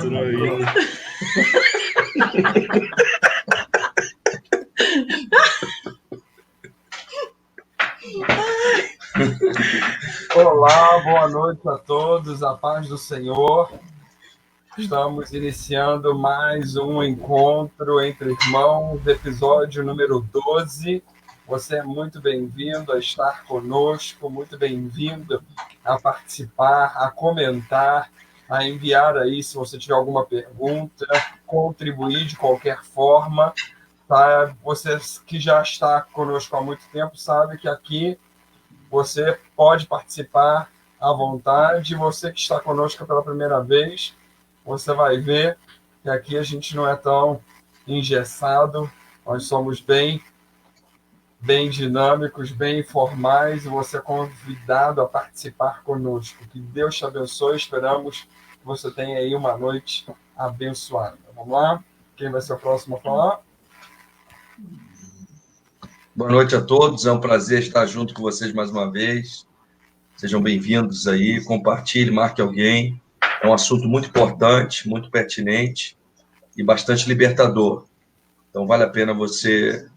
Entrou aí. Olá, boa noite a todos, a paz do Senhor. Estamos iniciando mais um encontro entre irmãos, episódio número 12. Você é muito bem-vindo a estar conosco, muito bem-vindo a participar, a comentar, a enviar aí se você tiver alguma pergunta, contribuir de qualquer forma. Tá? Você que já está conosco há muito tempo sabe que aqui você pode participar à vontade. Você que está conosco pela primeira vez, você vai ver que aqui a gente não é tão engessado, nós somos bem dinâmicos, bem informais, e você é convidado a participar conosco. Que Deus te abençoe, esperamos que você tenha aí uma noite abençoada. Vamos lá? Quem vai ser o próximo a falar? Boa noite a todos, é um prazer estar junto com vocês mais uma vez. Sejam bem-vindos aí, compartilhe, marque alguém. É um assunto muito importante, muito pertinente e bastante libertador. Então vale a pena você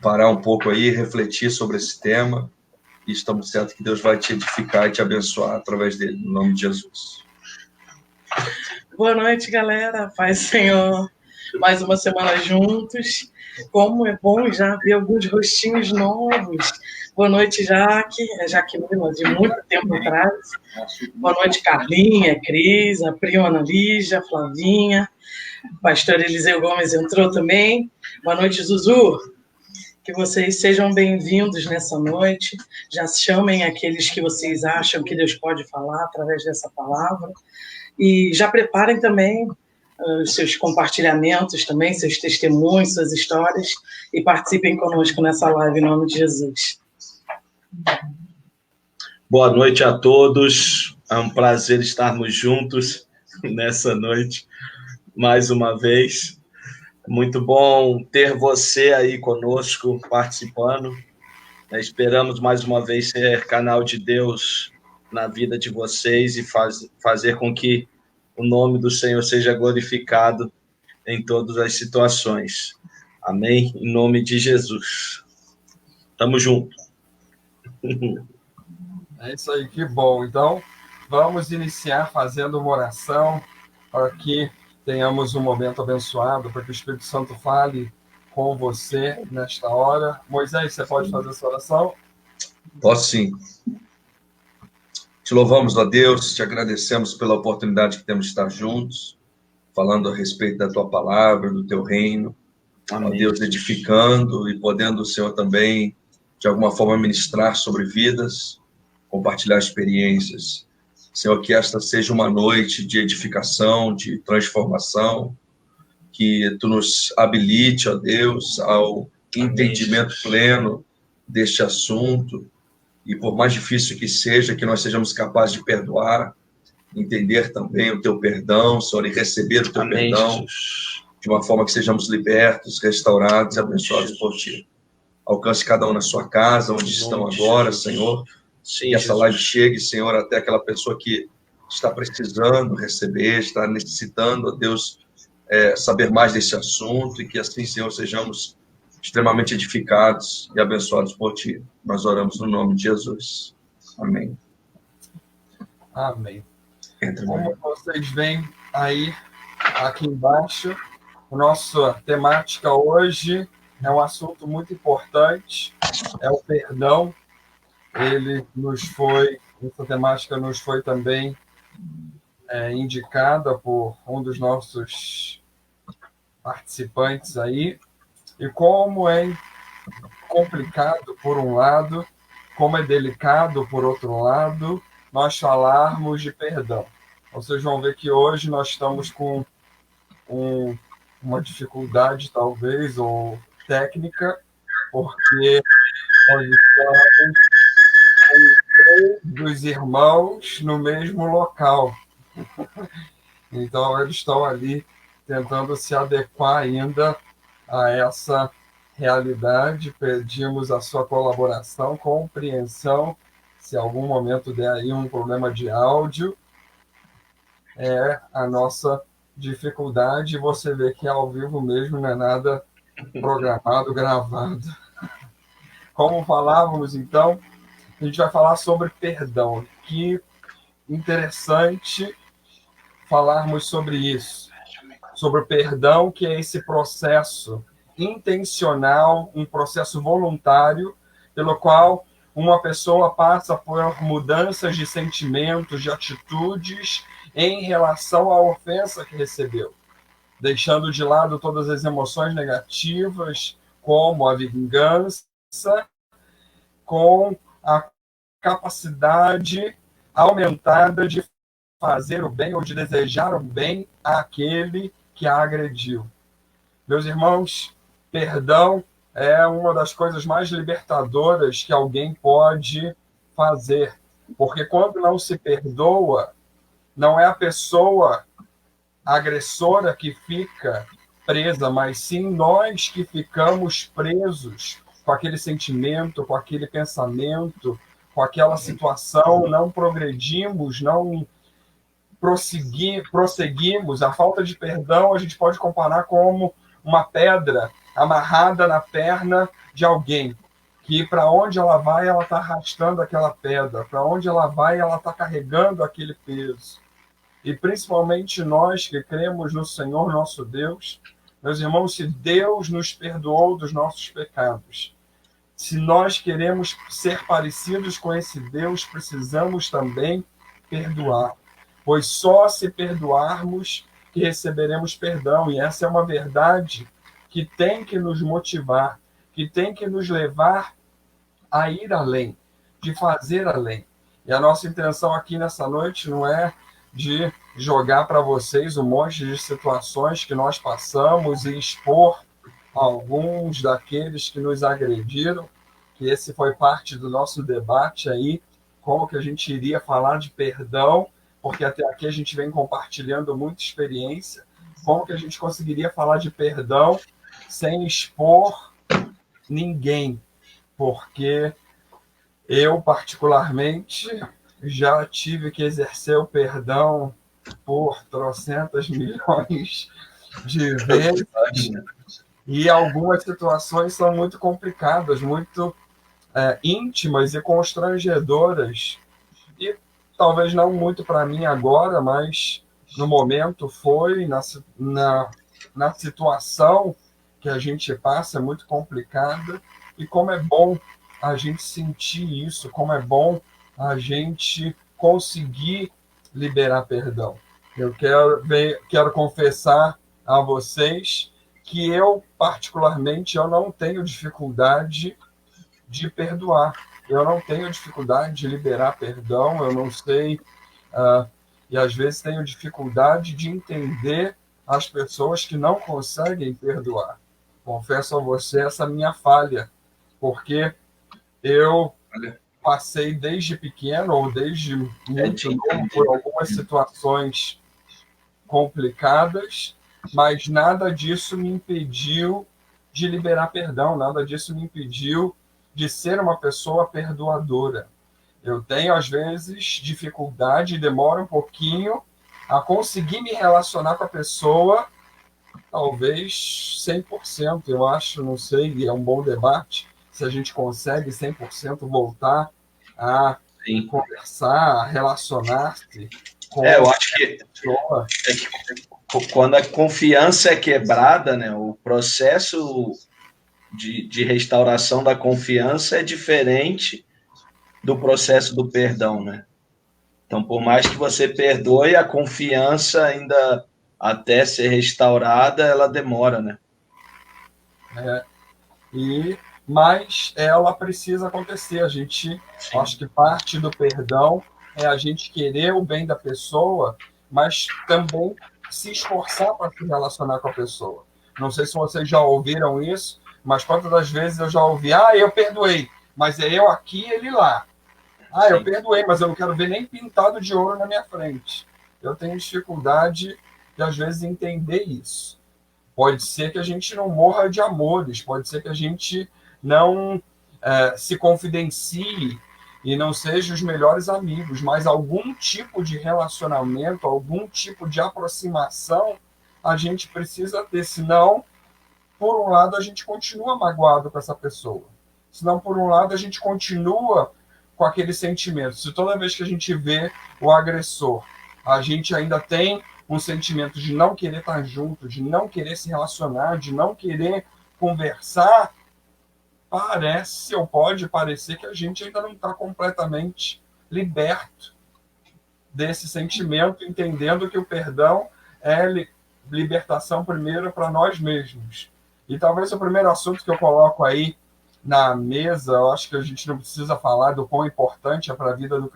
parar um pouco aí, refletir sobre esse tema, e estamos certos que Deus vai te edificar e te abençoar através dele, no nome de Jesus. Boa noite, galera. Paz do Senhor. Mais uma semana juntos. Como é bom já ver alguns rostinhos novos. Boa noite, Jaque. É Jaque Lima, de muito tempo atrás. Boa noite, Carlinha, Cris, a prima Ana Lígia, Flavinha. O pastor Eliseu Gomes entrou também. Boa noite, Zuzu. Que vocês sejam bem-vindos nessa noite. Já chamem aqueles que vocês acham que Deus pode falar através dessa palavra. E já preparem também os seus compartilhamentos também, seus testemunhos, suas histórias, e participem conosco nessa live em nome de Jesus. Boa noite a todos. É um prazer estarmos juntos nessa noite, mais uma vez. Muito bom ter você aí conosco, participando. Esperamos mais uma vez ser canal de Deus na vida de vocês e fazer com que o nome do Senhor seja glorificado em todas as situações. Amém? Em nome de Jesus. Tamo junto. É isso aí, que bom. Então, vamos iniciar fazendo uma oração para que tenhamos um momento abençoado, para que o Espírito Santo fale com você nesta hora. Moisés, você pode fazer essa oração? Posso sim. Te louvamos, ó Deus, te agradecemos pela oportunidade que temos de estar juntos, falando a respeito da tua palavra, do teu reino. Amém. Ó Deus, edificando e podendo o Senhor também, de alguma forma, ministrar sobre vidas, compartilhar experiências. Senhor, que esta seja uma noite de edificação, de transformação, que tu nos habilite, ó Deus, ao entendimento pleno deste assunto, e por mais difícil que seja, que nós sejamos capazes de perdoar, entender também o teu perdão, Senhor, e receber o teu Amém, perdão, Jesus. De uma forma que sejamos libertos, restaurados e abençoados por ti. Alcance cada um na sua casa, onde estão agora, Senhor. Sim, que essa live chegue, Senhor, até aquela pessoa que está precisando receber, está necessitando, ó Deus, saber mais desse assunto, e que assim, Senhor, sejamos extremamente edificados e abençoados por ti. Nós oramos no nome de Jesus. Amém. Amém. Como vocês veem aí, aqui embaixo, a nossa temática hoje é um assunto muito importante, é o perdão. Essa temática nos foi também indicada por um dos nossos participantes aí, e como é complicado por um lado, como é delicado por outro lado, nós falarmos de perdão. Vocês vão ver que hoje nós estamos com uma dificuldade, talvez, ou técnica, porque nós estamos com 3 dos irmãos no mesmo local. Então, eles estão ali tentando se adequar ainda a essa realidade, pedimos a sua colaboração, compreensão, se algum momento der aí um problema de áudio, é a nossa dificuldade. Você vê que ao vivo mesmo não é nada programado, gravado. Como falávamos, então, a gente vai falar sobre perdão. Que interessante falarmos sobre isso, sobre o perdão, que é esse processo intencional, um processo voluntário, pelo qual uma pessoa passa por mudanças de sentimentos, de atitudes em relação à ofensa que recebeu, deixando de lado todas as emoções negativas, como a vingança, com a capacidade aumentada de fazer o bem ou de desejar o bem àquele que a agrediu. Meus irmãos, perdão é uma das coisas mais libertadoras que alguém pode fazer, porque quando não se perdoa, não é a pessoa agressora que fica presa, mas sim nós que ficamos presos com aquele sentimento, com aquele pensamento, com aquela situação, não progredimos, não prosseguimos. A falta de perdão a gente pode comparar como uma pedra amarrada na perna de alguém, que para onde ela vai, ela está arrastando aquela pedra, para onde ela vai, ela está carregando aquele peso. E principalmente nós que cremos no Senhor nosso Deus, meus irmãos, se Deus nos perdoou dos nossos pecados, se nós queremos ser parecidos com esse Deus, precisamos também perdoar, pois só se perdoarmos que receberemos perdão. E essa é uma verdade que tem que nos motivar, que tem que nos levar a ir além, de fazer além. E a nossa intenção aqui nessa noite não é de jogar para vocês um monte de situações que nós passamos e expor alguns daqueles que nos agrediram, que esse foi parte do nosso debate aí, como que a gente iria falar de perdão, porque até aqui a gente vem compartilhando muita experiência, como que a gente conseguiria falar de perdão sem expor ninguém, porque eu, particularmente, já tive que exercer o perdão por trocentas milhões de vezes, e algumas situações são muito complicadas, muito íntimas e constrangedoras, e talvez não muito para mim agora, mas no momento foi, na situação que a gente passa, é muito complicada, e como é bom a gente sentir isso, como é bom a gente conseguir liberar perdão. Eu quero confessar a vocês que eu, particularmente, eu não tenho dificuldade de perdoar. Eu não tenho dificuldade de liberar perdão, eu não sei, e às vezes tenho dificuldade de entender as pessoas que não conseguem perdoar. Confesso a você essa minha falha, porque eu passei desde pequeno ou desde muito novo por algumas situações complicadas, mas nada disso me impediu de liberar perdão, nada disso me impediu de ser uma pessoa perdoadora. Eu tenho, às vezes, dificuldade, demora um pouquinho a conseguir me relacionar com a pessoa, talvez 100%, eu acho, não sei, é um bom debate, se a gente consegue 100% voltar a conversar, a relacionar-se com eu acho que quando a confiança é quebrada, né, o processo de restauração da confiança é diferente do processo do perdão, né? Então, por mais que você perdoe, a confiança ainda até ser restaurada, ela demora, né? Mas ela precisa acontecer. A gente, acho que parte do perdão é a gente querer o bem da pessoa, mas também se esforçar para se relacionar com a pessoa. Não sei se vocês já ouviram isso, mas quantas das vezes eu já ouvi, eu perdoei, mas é eu aqui e ele lá. Eu perdoei, mas eu não quero ver nem pintado de ouro na minha frente. Eu tenho dificuldade de, às vezes, entender isso. Pode ser que a gente não morra de amores, pode ser que a gente não se confidencie e não seja os melhores amigos, mas algum tipo de relacionamento, algum tipo de aproximação a gente precisa ter, senão, por um lado, a gente continua magoado com essa pessoa, senão, por um lado, a gente continua com aquele sentimento. Se toda vez que a gente vê o agressor, a gente ainda tem um sentimento de não querer estar junto, de não querer se relacionar, de não querer conversar, parece ou pode parecer que a gente ainda não está completamente liberto desse sentimento, entendendo que o perdão é libertação primeiro para nós mesmos. E talvez o primeiro assunto que eu coloco aí na mesa, eu acho que a gente não precisa falar do quão importante é para a vida do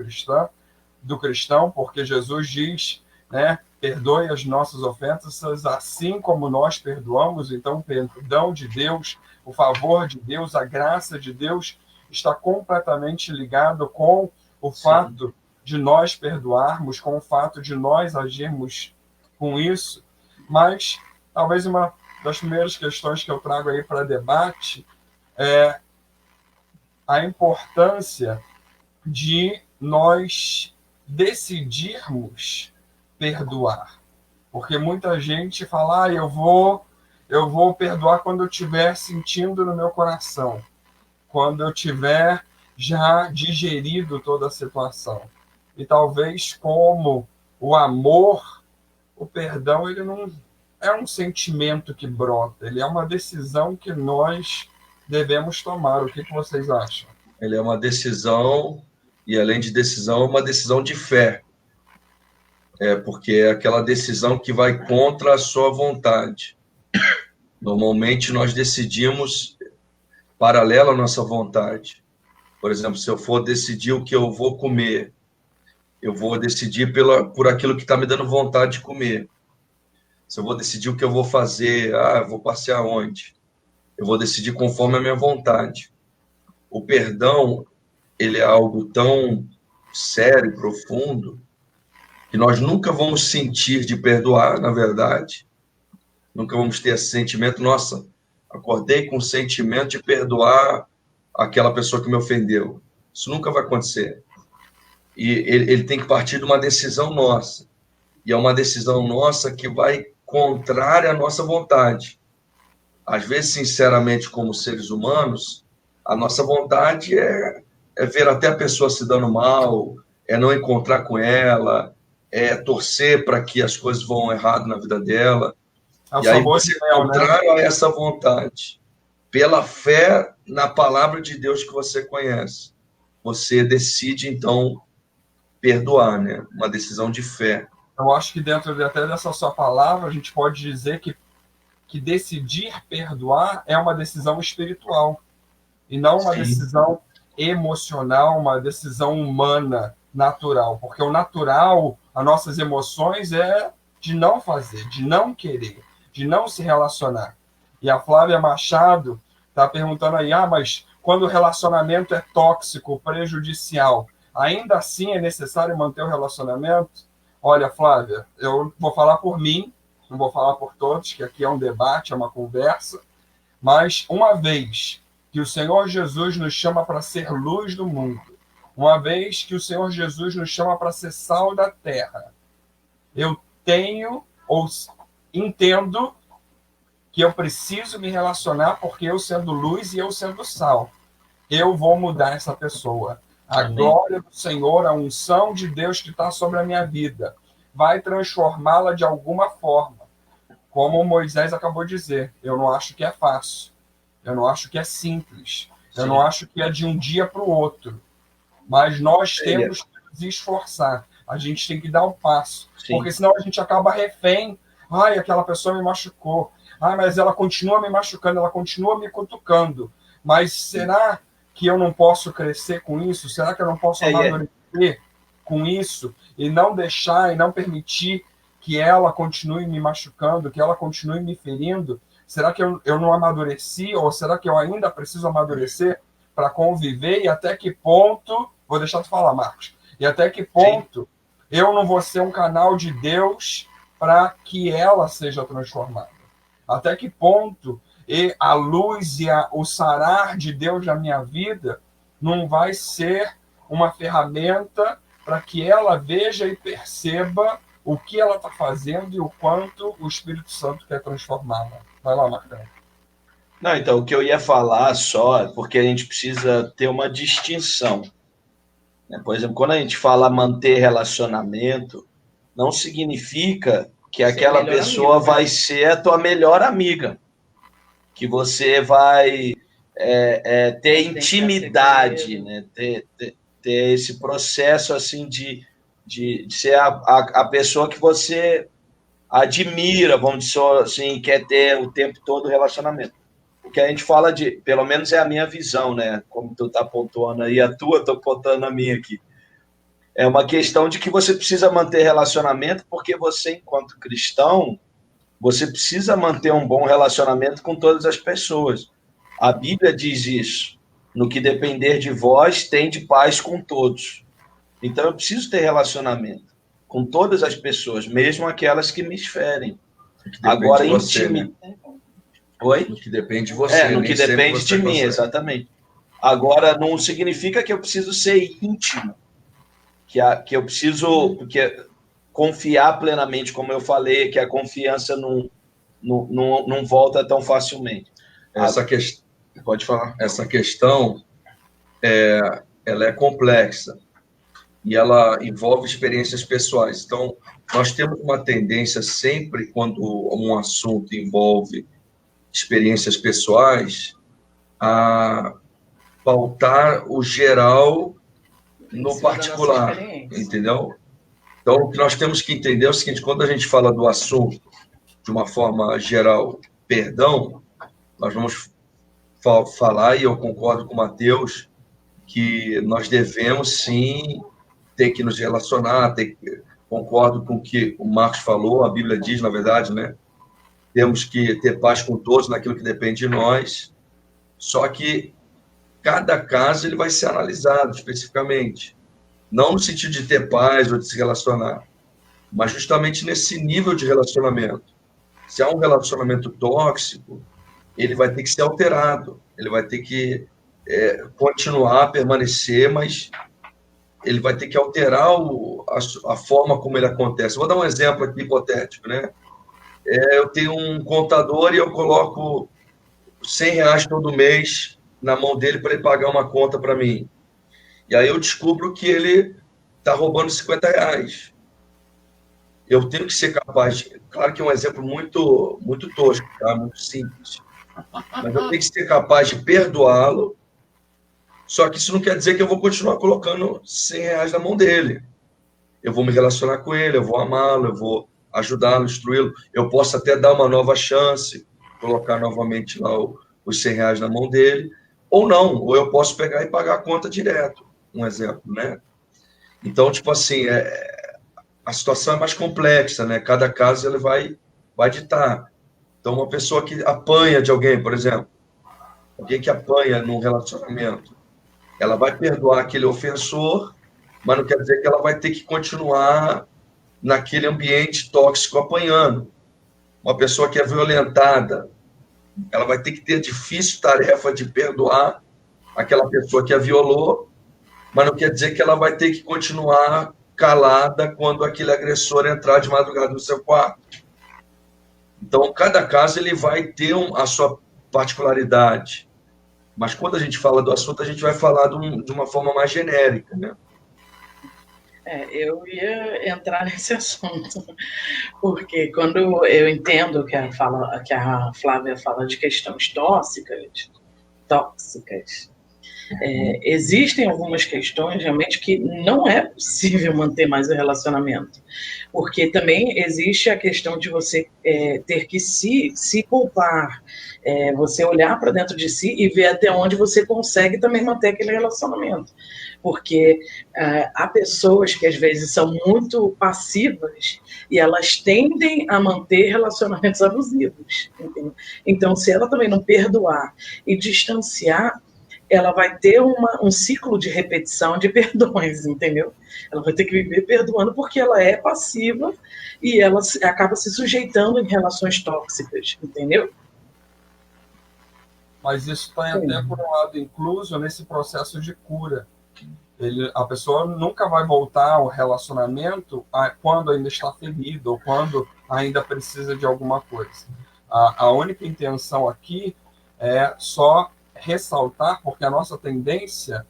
cristão, porque Jesus diz, né, perdoe as nossas ofensas, assim como nós perdoamos. Então, o perdão de Deus, o favor de Deus, a graça de Deus está completamente ligado com o fato de nós perdoarmos, com o fato de nós agirmos com isso. Mas, talvez uma das primeiras questões que eu trago aí para debate é a importância de nós decidirmos perdoar. Porque muita gente fala, eu vou perdoar quando eu estiver sentindo no meu coração, quando eu tiver já digerido toda a situação. E talvez como o amor, o perdão, ele não é um sentimento que brota, ele é uma decisão que nós devemos tomar. O que vocês acham? Ele é uma decisão, e além de decisão, é uma decisão de fé. Porque é aquela decisão que vai contra a sua vontade. Normalmente nós decidimos paralelo à nossa vontade. Por exemplo, se eu for decidir o que eu vou comer, eu vou decidir por aquilo que está me dando vontade de comer. Se eu vou decidir o que eu vou fazer, eu vou passear onde? Eu vou decidir conforme a minha vontade. O perdão, ele é algo tão sério, profundo, que nós nunca vamos sentir de perdoar, na verdade. Nunca vamos ter esse sentimento, nossa, acordei com o sentimento de perdoar aquela pessoa que me ofendeu. Isso nunca vai acontecer. E ele tem que partir de uma decisão nossa. E é uma decisão nossa que vai contrária à nossa vontade. Às vezes, sinceramente, como seres humanos, a nossa vontade é ver até a pessoa se dando mal, é não encontrar com ela, é torcer para que as coisas vão errado na vida dela. E aí você é contrário a essa vontade. Pela fé na palavra de Deus que você conhece, você decide, então, perdoar, né? Uma decisão de fé. Eu acho que dentro até dessa sua palavra, a gente pode dizer que decidir perdoar é uma decisão espiritual e não uma decisão emocional, uma decisão humana, natural. Porque o natural, as nossas emoções, é de não fazer, de não querer, de não se relacionar. E a Flávia Machado está perguntando aí, mas quando o relacionamento é tóxico, prejudicial, ainda assim é necessário manter o relacionamento? Olha, Flávia, eu vou falar por mim, não vou falar por todos, que aqui é um debate, é uma conversa, mas uma vez que o Senhor Jesus nos chama para ser luz do mundo, uma vez que o Senhor Jesus nos chama para ser sal da terra, eu tenho ou entendo que eu preciso me relacionar, porque eu sendo luz e eu sendo sal, eu vou mudar essa pessoa. A glória do Senhor, a unção de Deus que está sobre a minha vida, vai transformá-la de alguma forma. Como Moisés acabou de dizer, eu não acho que é fácil, eu não acho que é simples, eu não acho que é de um dia para o outro, mas nós temos que nos esforçar, a gente tem que dar um passo, porque senão a gente acaba refém. Aquela pessoa me machucou, mas ela continua me machucando, ela continua me cutucando, mas será que eu não posso crescer com isso? Será que eu não posso amadurecer com isso e não deixar e não permitir que ela continue me machucando, que ela continue me ferindo? Será que eu não amadureci? Ou será que eu ainda preciso amadurecer para conviver? E até que ponto... Vou deixar tu falar, Marcos. E até que ponto eu não vou ser um canal de Deus para que ela seja transformada? Até que ponto a luz e o sarar de Deus na minha vida não vai ser uma ferramenta para que ela veja e perceba o que ela está fazendo e o quanto o Espírito Santo quer transformá-la. Vai lá, Marcão. Não, então, o que eu ia falar só, porque a gente precisa ter uma distinção. Né? Por exemplo, quando a gente fala manter relacionamento, não significa que aquela pessoa amigo, vai ser a tua melhor amiga, que você vai ter intimidade, né? ter esse processo assim de ser a pessoa que você admira, vamos dizer assim, quer ter o tempo todo relacionamento. O que a gente fala de, pelo menos é a minha visão, né? Como tu tá pontuando aí a tua, tô pontuando a minha aqui. É uma questão de que você precisa manter relacionamento, porque você, enquanto cristão, você precisa manter um bom relacionamento com todas as pessoas. A Bíblia diz isso. No que depender de vós, tende paz com todos. Então, eu preciso ter relacionamento com todas as pessoas, mesmo aquelas que me ferem. Agora, intimidade. Né? Oi? No que depende de você. No que depende de mim, exatamente. Agora, não significa que eu preciso ser íntimo, que eu preciso confiar plenamente, como eu falei, que a confiança não volta tão facilmente. Pode falar. Essa questão ela é complexa e ela envolve experiências pessoais. Então, nós temos uma tendência sempre, quando um assunto envolve experiências pessoais, a pautar o geral no particular, entendeu? Então, o que nós temos que entender é o seguinte: quando a gente fala do assunto de uma forma geral, perdão, nós vamos falar, e eu concordo com o Mateus, que nós devemos, sim, ter que nos relacionar, concordo com o que o Marcos falou, a Bíblia diz, na verdade, né? Temos que ter paz com todos naquilo que depende de nós, só que cada caso ele vai ser analisado especificamente, não no sentido de ter paz ou de se relacionar, mas justamente nesse nível de relacionamento. Se há um relacionamento tóxico, ele vai ter que ser alterado, ele vai ter que continuar a permanecer, mas ele vai ter que alterar a forma como ele acontece. Vou dar um exemplo aqui hipotético, né? Eu tenho um contador e eu coloco R$100 todo mês na mão dele para ele pagar uma conta para mim. E aí eu descubro que ele está roubando R$50. Eu tenho que ser capaz, claro que é um exemplo muito, muito tosco, tá? Muito simples, mas eu tenho que ser capaz de perdoá-lo, só que isso não quer dizer que eu vou continuar colocando R$100 na mão dele. Eu vou me relacionar com ele, eu vou amá-lo, eu vou ajudá-lo, instruí-lo, eu posso até dar uma nova chance, colocar novamente lá os R$100 na mão dele, ou não, ou eu posso pegar e pagar a conta direto, um exemplo, né? Então, tipo assim, a situação é mais complexa, né? Cada caso ele vai ditar. Então, uma pessoa que apanha de alguém, por exemplo, alguém que apanha num relacionamento, ela vai perdoar aquele ofensor, mas não quer dizer que ela vai ter que continuar naquele ambiente tóxico apanhando. Uma pessoa que é violentada, ela vai ter que ter a difícil tarefa de perdoar aquela pessoa que a violou, mas não quer dizer que ela vai ter que continuar calada quando aquele agressor entrar de madrugada no seu quarto. Então, cada caso ele vai ter a sua particularidade. Mas quando a gente fala do assunto, a gente vai falar de uma forma mais genérica, né? Eu ia entrar nesse assunto, porque quando eu entendo que a Flávia fala de questões tóxicas, existem algumas questões realmente que não é possível manter mais o relacionamento, porque também existe a questão de você ter que se culpar, você olhar para dentro de si e ver até onde você consegue também manter aquele relacionamento, porque há pessoas que às vezes são muito passivas e elas tendem a manter relacionamentos abusivos, entendeu? Então, se ela também não perdoar e distanciar, ela vai ter um ciclo de repetição de perdões, entendeu? Ela vai ter que viver perdoando porque ela é passiva e ela acaba se sujeitando em relações tóxicas, entendeu? Mas isso está até, por um lado, incluso nesse processo de cura. A pessoa nunca vai voltar ao relacionamento quando ainda está ferida ou quando ainda precisa de alguma coisa. A única intenção aqui é só ressaltar, porque a nossa tendência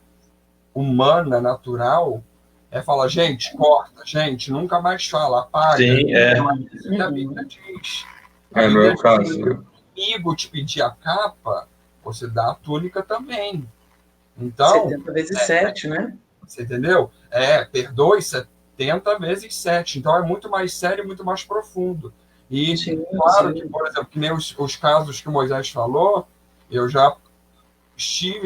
humana, natural, é falar, gente, corta, gente, nunca mais fala, apaga. Sim, é. Isso que a Bíblia diz. É no meu caso. Se o inimigo te pedir a capa, você dá a túnica também. Então, 70 vezes 7, né? Você entendeu? Perdoe 70 vezes 7. Então é muito mais sério e muito mais profundo. E sim, claro que, por exemplo, que nem os casos que o Moisés falou, eu já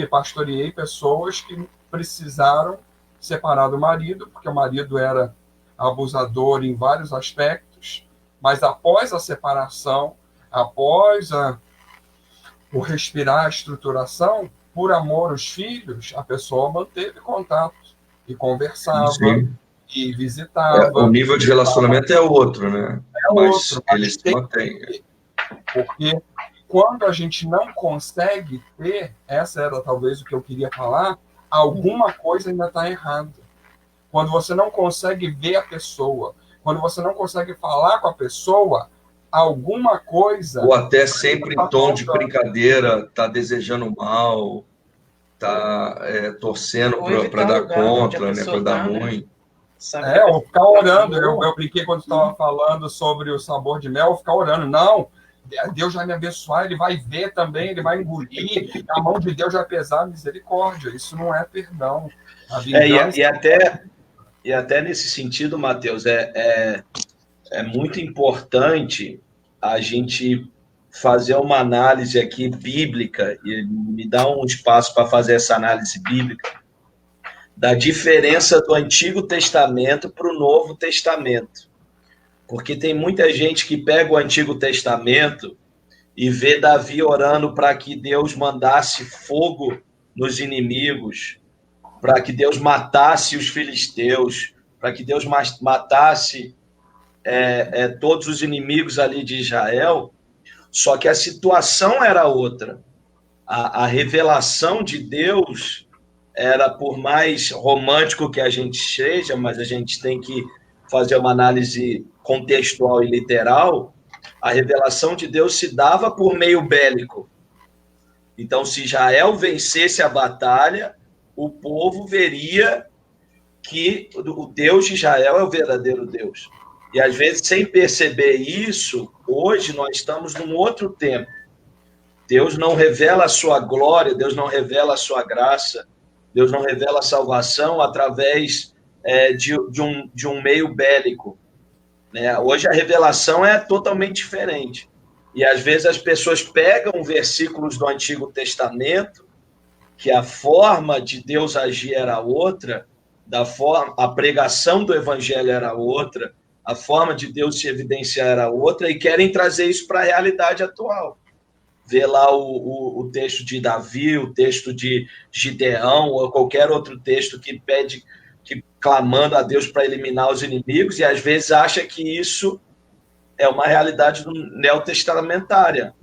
pastoreei pessoas que precisaram separar do marido, porque o marido era abusador em vários aspectos, mas após a separação, após o respirar, a estruturação, por amor aos filhos, a pessoa manteve contato e conversava, sim, e visitava. O nível de relacionamento é outro, né? Mas eles mantêm. Porque quando a gente não consegue ter, essa era talvez o que eu queria falar, alguma coisa ainda está errada. Quando você não consegue ver a pessoa, quando você não consegue falar com a pessoa, alguma coisa... Ou até sempre em tom de brincadeira, tá desejando mal, tá torcendo para dar contra, né, para dar ruim. Ou ficar orando. Eu brinquei quando estava falando sobre o sabor de mel, ficar orando. Não, Deus vai me abençoar, ele vai ver também, ele vai engolir, a mão de Deus vai pesar, misericórdia. Isso não é perdão. E até nesse sentido, Mateus, é muito importante a gente fazer uma análise aqui bíblica, e me dá um espaço para fazer essa análise bíblica, da diferença do Antigo Testamento para o Novo Testamento. Porque tem muita gente que pega o Antigo Testamento e vê Davi orando para que Deus mandasse fogo nos inimigos, para que Deus matasse os filisteus, para que Deus matasse todos os inimigos ali de Israel. Só que a situação era outra. A revelação de Deus era, por mais romântico que a gente seja, mas a gente tem que fazer uma análise contextual e literal, a revelação de Deus se dava por meio bélico. Então, se Israel vencesse a batalha, o povo veria que o Deus de Israel é o verdadeiro Deus. E, às vezes, sem perceber isso, hoje nós estamos num outro tempo. Deus não revela a sua glória, Deus não revela a sua graça, Deus não revela a salvação através de um meio bélico. Né? Hoje a revelação é totalmente diferente. E, às vezes, as pessoas pegam versículos do Antigo Testamento, que a forma de Deus agir era outra, a pregação do Evangelho era outra, a forma de Deus se evidenciar era outra, e querem trazer isso para a realidade atual. Vê lá o texto de Davi, o texto de Gideão, ou qualquer outro texto que pede, clamando a Deus para eliminar os inimigos, e às vezes acha que isso é uma realidade neotestamentária.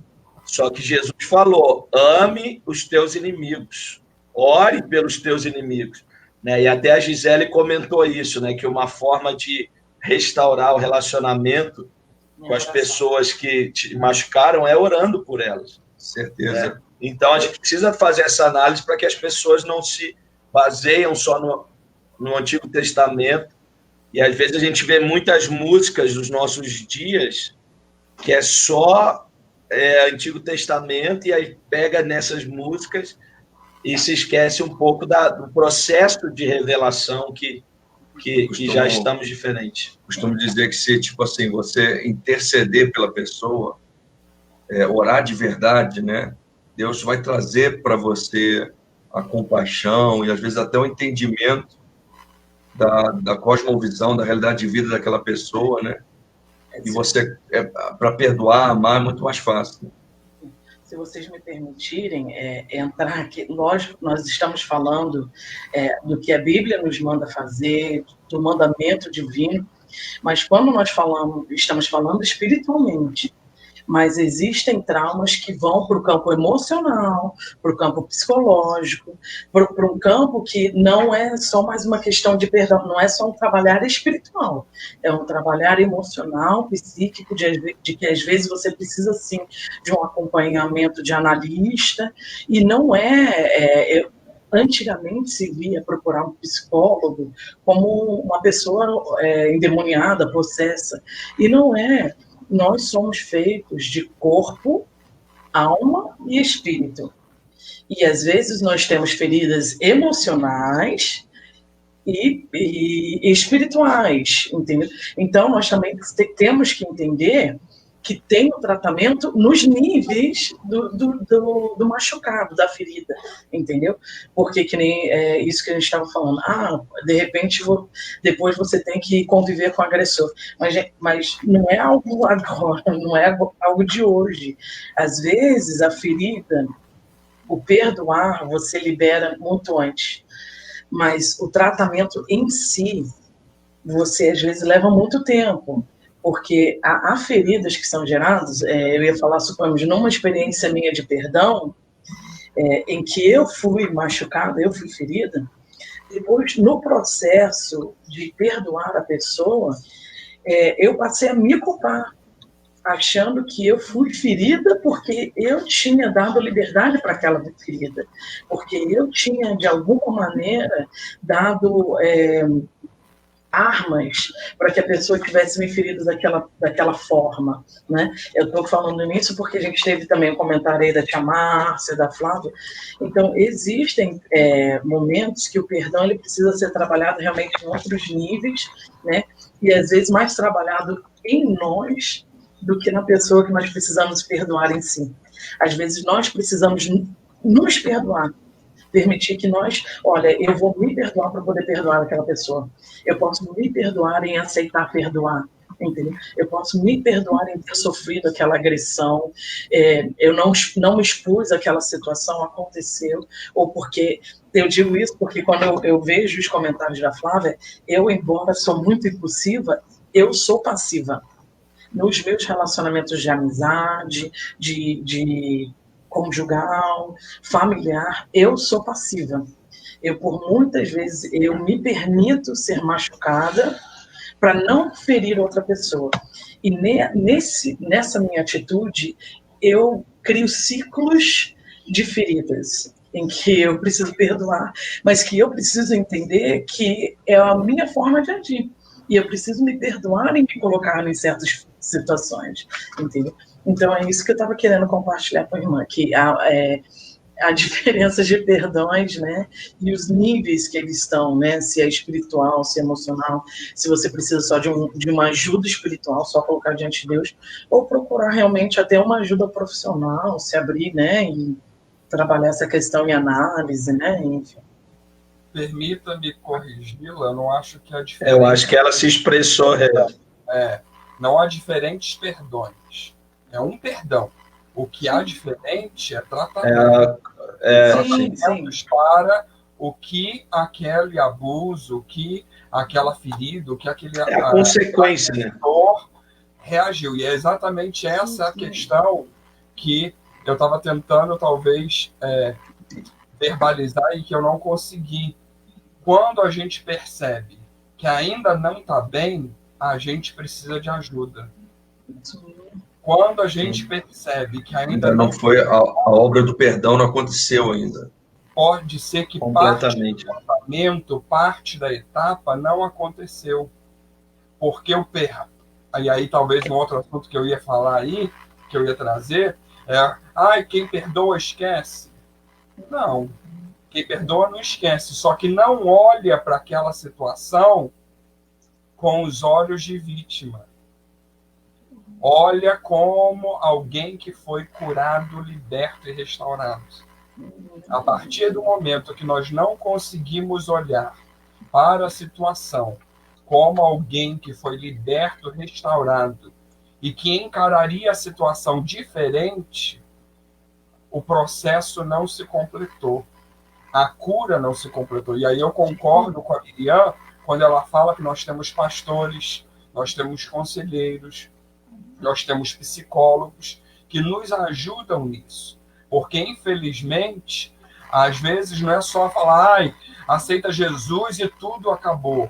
Só que Jesus falou, ame os teus inimigos, ore pelos teus inimigos. Né? E até a Gisele comentou isso, né? Que uma forma de restaurar o relacionamento com as pessoas que te machucaram é orando por elas. Certeza. Né? Então, a gente precisa fazer essa análise para que as pessoas não se baseiam só no Antigo Testamento. E, às vezes, a gente vê muitas músicas dos nossos dias que é só Antigo Testamento, e aí pega nessas músicas e se esquece um pouco do processo de revelação que já estamos diferentes. Costumo dizer que se, tipo assim, você interceder pela pessoa, orar de verdade, né? Deus vai trazer para você a compaixão e, às vezes, até o entendimento da cosmovisão, da realidade de vida daquela pessoa, né? E você, para perdoar, amar, é muito mais fácil. se vocês me permitirem entrar aqui, lógico, nós estamos falando do que a Bíblia nos manda fazer, do mandamento divino, mas quando nós estamos falando espiritualmente, mas existem traumas que vão para o campo emocional, para o campo psicológico, para um campo que não é só mais uma questão de perdão, não é só um trabalhar espiritual, é um trabalhar emocional, psíquico, de que às vezes você precisa sim de um acompanhamento de analista, e não antigamente se via procurar um psicólogo como uma pessoa endemoniada, possessa, e não é. Nós somos feitos de corpo, alma e espírito. E às vezes nós temos feridas emocionais e espirituais, entendeu? Então nós também temos que entender que tem o tratamento nos níveis do machucado, da ferida, entendeu? Porque que nem isso que a gente estava falando. De repente, depois você tem que conviver com o agressor. Mas não é algo agora, não é algo de hoje. Às vezes, a ferida, o perdoar, você libera muito antes. Mas o tratamento em si, você às vezes leva muito tempo. Porque há feridas que são geradas, eu ia falar, suponhamos, numa experiência minha de perdão, em que eu fui machucada, eu fui ferida, depois, no processo de perdoar a pessoa, eu passei a me culpar, achando que eu fui ferida porque eu tinha dado liberdade para aquela ferida, porque eu tinha, de alguma maneira, dado armas para que a pessoa tivesse me ferido daquela forma, né? Eu estou falando nisso porque a gente teve também um comentário aí da tia Márcia, da Flávia. Então, existem momentos que o perdão ele precisa ser trabalhado realmente em outros níveis, né? E às vezes mais trabalhado em nós do que na pessoa que nós precisamos perdoar em si. Às vezes nós precisamos nos perdoar, permitir que eu vou me perdoar para poder perdoar aquela pessoa. Eu posso me perdoar em aceitar perdoar, entendeu? Eu posso me perdoar em ter sofrido aquela agressão, eu não me expus àquela situação, aconteceu, ou porque, eu digo isso porque quando eu vejo os comentários da Flávia, embora sou muito impulsiva, eu sou passiva. Nos meus relacionamentos de amizade, de conjugal, familiar, eu sou passiva. Por muitas vezes, eu me permito ser machucada para não ferir outra pessoa. E nessa minha atitude, eu crio ciclos de feridas, em que eu preciso perdoar, mas que eu preciso entender que é a minha forma de agir. E eu preciso me perdoar e me colocar em certas situações, entendeu? Então, é isso que eu estava querendo compartilhar com a irmã, que a diferença de perdões, né, e os níveis que eles estão, né, se é espiritual, se é emocional, se você precisa só de uma ajuda espiritual, só colocar diante de Deus, ou procurar realmente até uma ajuda profissional, se abrir, né, e trabalhar essa questão em análise, né, enfim. Permita-me corrigi-la, eu não acho que a diferença... Eu acho que ela se expressou. Não há diferentes perdões. É um perdão. O que há diferente é tratamento. Sim. Para o que aquele abuso, o que aquela ferida, o que aquele a consequência, né? Reagiu. E é exatamente essa a questão que eu estava tentando, talvez, verbalizar e que eu não consegui. Quando a gente percebe que ainda não está bem, a gente precisa de ajuda. Quando a gente percebe que ainda não foi, a obra do perdão não aconteceu ainda. Pode ser que parte do tratamento, parte da etapa não aconteceu. Porque o perdão. E aí talvez um outro assunto que eu ia falar aí, que eu ia trazer, quem perdoa esquece. Não. Quem perdoa não esquece, só que não olha para aquela situação com os olhos de vítima. Olha como alguém que foi curado, liberto e restaurado. A partir do momento que nós não conseguimos olhar para a situação como alguém que foi liberto, restaurado e que encararia a situação diferente, o processo não se completou. A cura não se completou. E aí eu concordo com a Miriam quando ela fala que nós temos pastores, nós temos conselheiros, nós temos psicólogos que nos ajudam nisso. Porque, infelizmente, às vezes não é só falar, ai, aceita Jesus e tudo acabou.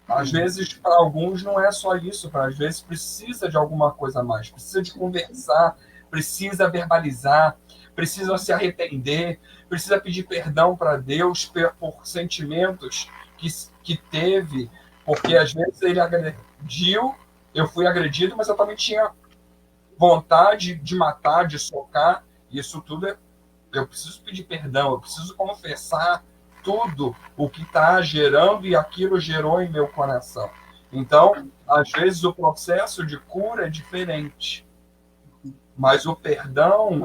Às vezes, para alguns, não é só isso. Às vezes, precisa de alguma coisa a mais. Precisa de conversar, precisa verbalizar, precisa se arrepender, precisa pedir perdão para Deus por sentimentos que teve, porque às vezes ele agrediu, eu fui agredido, mas eu também tinha vontade de matar, de socar. Isso tudo eu preciso pedir perdão, eu preciso confessar tudo o que está gerando e aquilo gerou em meu coração. Então, às vezes o processo de cura é diferente, mas o perdão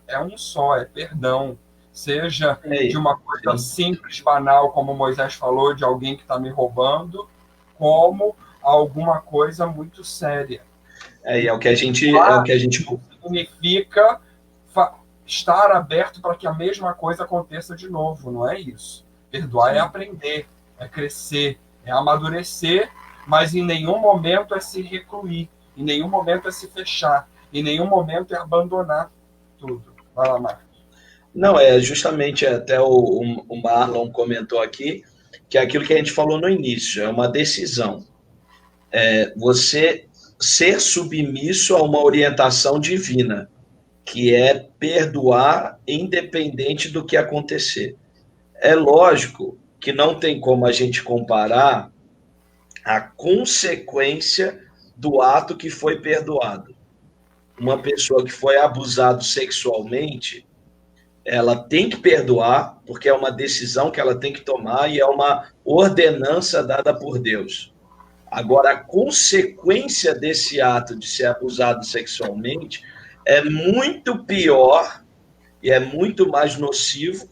é um só, é perdão. Seja de uma coisa simples, banal, como Moisés falou, de alguém que está me roubando, como alguma coisa muito séria. É o que a gente significa estar aberto para que a mesma coisa aconteça de novo, não é isso. Perdoar é aprender, é crescer, é amadurecer, mas em nenhum momento é se recluir, em nenhum momento é se fechar, em nenhum momento é abandonar tudo. Vai lá, Marcos. Não, é justamente até o Marlon comentou aqui, que é aquilo que a gente falou no início, é uma decisão. Você ser submisso a uma orientação divina, que é perdoar independente do que acontecer. É lógico que não tem como a gente comparar a consequência do ato que foi perdoado. Uma pessoa que foi abusada sexualmente, ela tem que perdoar, porque é uma decisão que ela tem que tomar e é uma ordenança dada por Deus. Agora, a consequência desse ato de ser abusado sexualmente é muito pior e é muito mais nocivo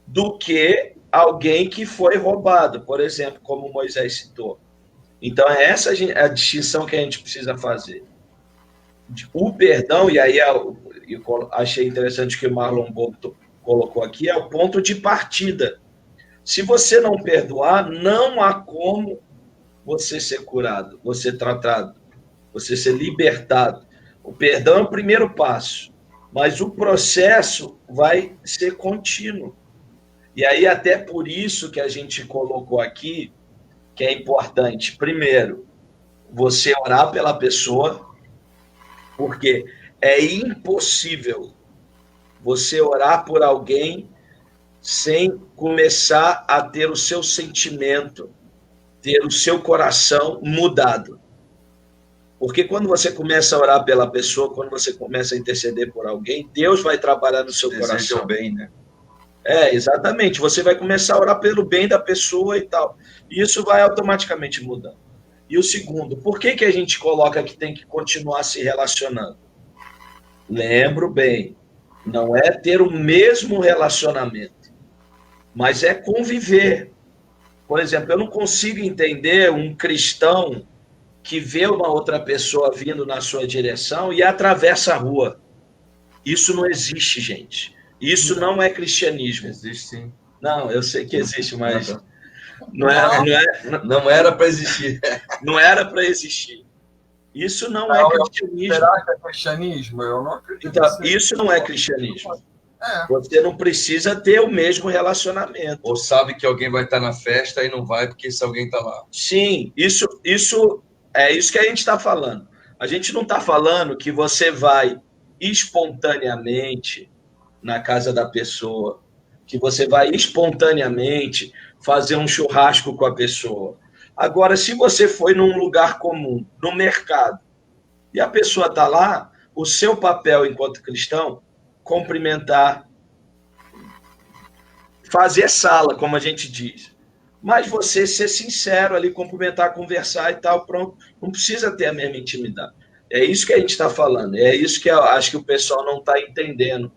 do que alguém que foi roubado, por exemplo, como Moisés citou. Então, essa a distinção que a gente precisa fazer. O perdão, e aí eu achei interessante que o Marlon Boto colocou aqui, é o ponto de partida. Se você não perdoar, não há como você ser curado, você ser tratado, você ser libertado. O perdão é o primeiro passo, mas o processo vai ser contínuo. E aí, até por isso que a gente colocou aqui, que é importante, primeiro, você orar pela pessoa, porque é impossível você orar por alguém sem começar a ter o seu sentimento, ter o seu coração mudado. Porque quando você começa a orar pela pessoa, quando você começa a interceder por alguém, Deus vai trabalhar no seu coração. O bem, né? Exatamente. Você vai começar a orar pelo bem da pessoa e tal. E isso vai automaticamente mudando. E o segundo, por que a gente coloca que tem que continuar se relacionando? Lembro bem, não é ter o mesmo relacionamento, mas é conviver. Por exemplo, eu não consigo entender um cristão que vê uma outra pessoa vindo na sua direção e atravessa a rua. Isso não existe, gente. Isso não é cristianismo. Existe sim. Não, eu sei que existe, mas não era para existir. Não era para existir. Isso não é cristianismo. Será que é cristianismo? Eu não acredito. Então, isso não é cristianismo. Você não precisa ter o mesmo relacionamento. Ou sabe que alguém vai estar na festa e não vai porque esse alguém está lá. Sim, isso é isso que a gente está falando. A gente não está falando que você vai espontaneamente na casa da pessoa, que você vai espontaneamente fazer um churrasco com a pessoa. Agora, se você foi num lugar comum, no mercado, e a pessoa está lá, o seu papel enquanto cristão, cumprimentar, fazer sala, como a gente diz. Mas você ser sincero ali, cumprimentar, conversar e tal, pronto. Não precisa ter a mesma intimidade. É isso que a gente está falando. É isso que eu acho que o pessoal não está entendendo.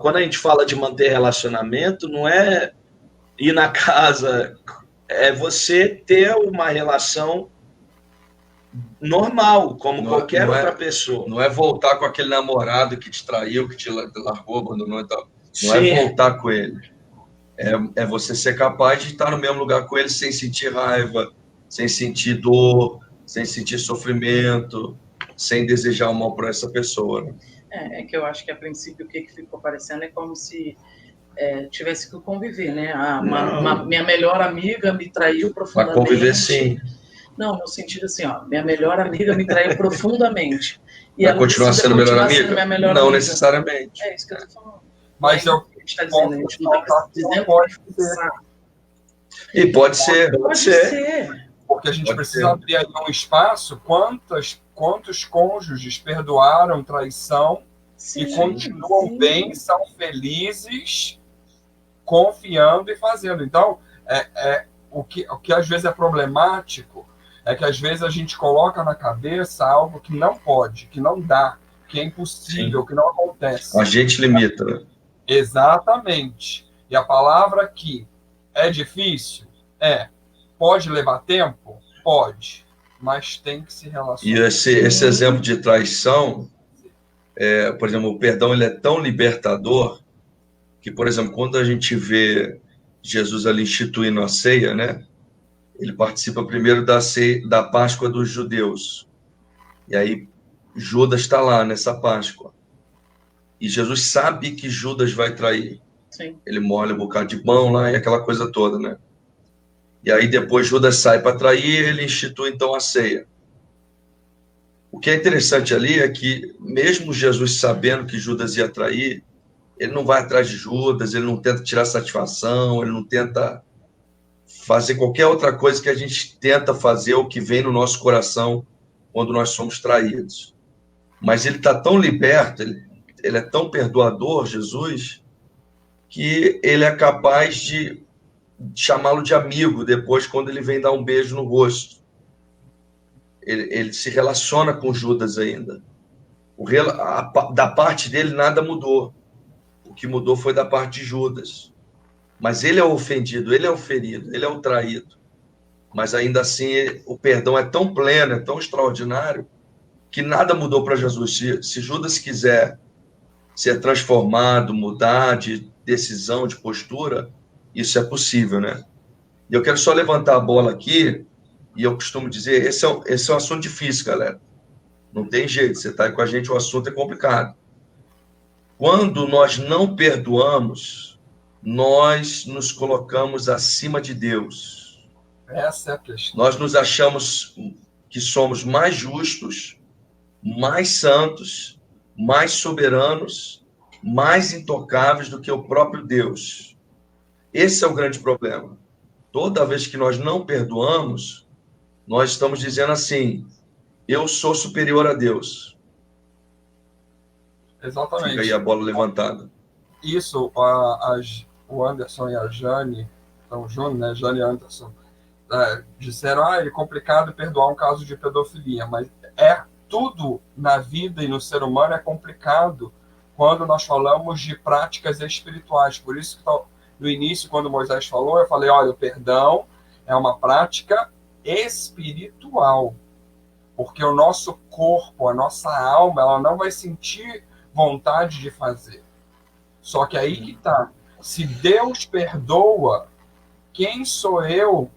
Quando a gente fala de manter relacionamento, não é ir na casa, é você ter uma relação normal, como Não qualquer não outra pessoa. Não é voltar com aquele namorado que te traiu, que te largou, abandonou e tal. Não Sim. é voltar com ele. É você ser capaz de estar no mesmo lugar com ele sem sentir raiva, sem sentir dor, sem sentir sofrimento, sem desejar o mal para essa pessoa. Né? É que eu acho que a princípio o que ficou parecendo é como se tivesse que conviver, né? Minha melhor amiga me traiu profundamente. Vai conviver sim. Não, no sentido assim, minha melhor amiga me traiu profundamente. E vai ela continuar sendo melhor amiga? Sendo melhor não amiga. Necessariamente. É isso que eu estou falando. Mas eu está dizendo, a gente não está dizendo pode ser. E pode ser. Porque a gente precisa abrir aí um espaço. Quantos cônjuges perdoaram traição e continuam bem, são felizes, confiando e fazendo. Então, o que às vezes é problemático é que às vezes a gente coloca na cabeça algo que não pode, que não dá, que é impossível, que não acontece. A gente limita. Né? Exatamente. E a palavra aqui é difícil? Pode levar tempo? Pode. Mas tem que se relacionar. E esse exemplo de traição, por exemplo, o perdão ele é tão libertador que, por exemplo, quando a gente vê Jesus ali instituindo a ceia, né? Ele participa primeiro da Páscoa dos judeus. E aí Judas está lá nessa Páscoa. E Jesus sabe que Judas vai trair. Sim. Ele molha um bocado de pão lá e aquela coisa toda, né? E aí depois Judas sai para trair e ele institui então a ceia. O que é interessante ali é que mesmo Jesus sabendo que Judas ia trair, ele não vai atrás de Judas, ele não tenta tirar satisfação, ele não tenta fazer qualquer outra coisa que a gente tenta fazer ou que vem no nosso coração quando nós somos traídos. Mas ele está tão liberto, ele é tão perdoador, Jesus, que ele é capaz de chamá-lo de amigo depois, quando ele vem dar um beijo no rosto. Ele se relaciona com Judas ainda. Da parte dele, nada mudou. O que mudou foi da parte de Judas. Mas ele é o ofendido, ele é o ferido, ele é o traído. Mas ainda assim, o perdão é tão pleno, é tão extraordinário, que nada mudou para Jesus. Se Judas quiser ser transformado, mudar de decisão, de postura, isso é possível, né? E eu quero só levantar a bola aqui, e eu costumo dizer, esse é um assunto difícil, galera. Não tem jeito, você está aí com a gente, o assunto é complicado. Quando nós não perdoamos, nós nos colocamos acima de Deus. Essa é a questão. Nós nos achamos que somos mais justos, mais santos, mais soberanos, mais intocáveis do que o próprio Deus. Esse é o grande problema. Toda vez que nós não perdoamos, nós estamos dizendo assim, eu sou superior a Deus. Exatamente. Fica aí a bola levantada. Isso, o Anderson e a Jane, então Júnior, né, Jane e Anderson, disseram, é complicado perdoar um caso de pedofilia, mas tudo na vida e no ser humano é complicado quando nós falamos de práticas espirituais. Por isso que no início, quando Moisés falou, eu falei, olha, o perdão é uma prática espiritual, porque o nosso corpo, a nossa alma, ela não vai sentir vontade de fazer. Só que aí que tá. Se Deus perdoa, quem sou eu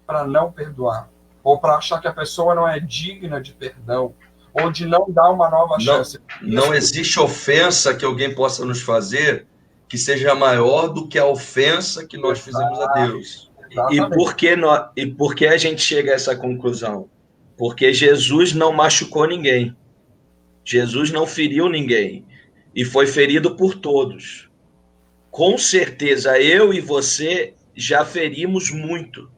para não perdoar? Ou para achar que a pessoa não é digna de perdão? Ou de não dar uma nova chance? Não existe ofensa que alguém possa nos fazer que seja maior do que a ofensa que nós fizemos a Deus. E por que a gente chega a essa conclusão? Porque Jesus não machucou ninguém. Jesus não feriu ninguém. E foi ferido por todos. Com certeza, eu e você já ferimos muito.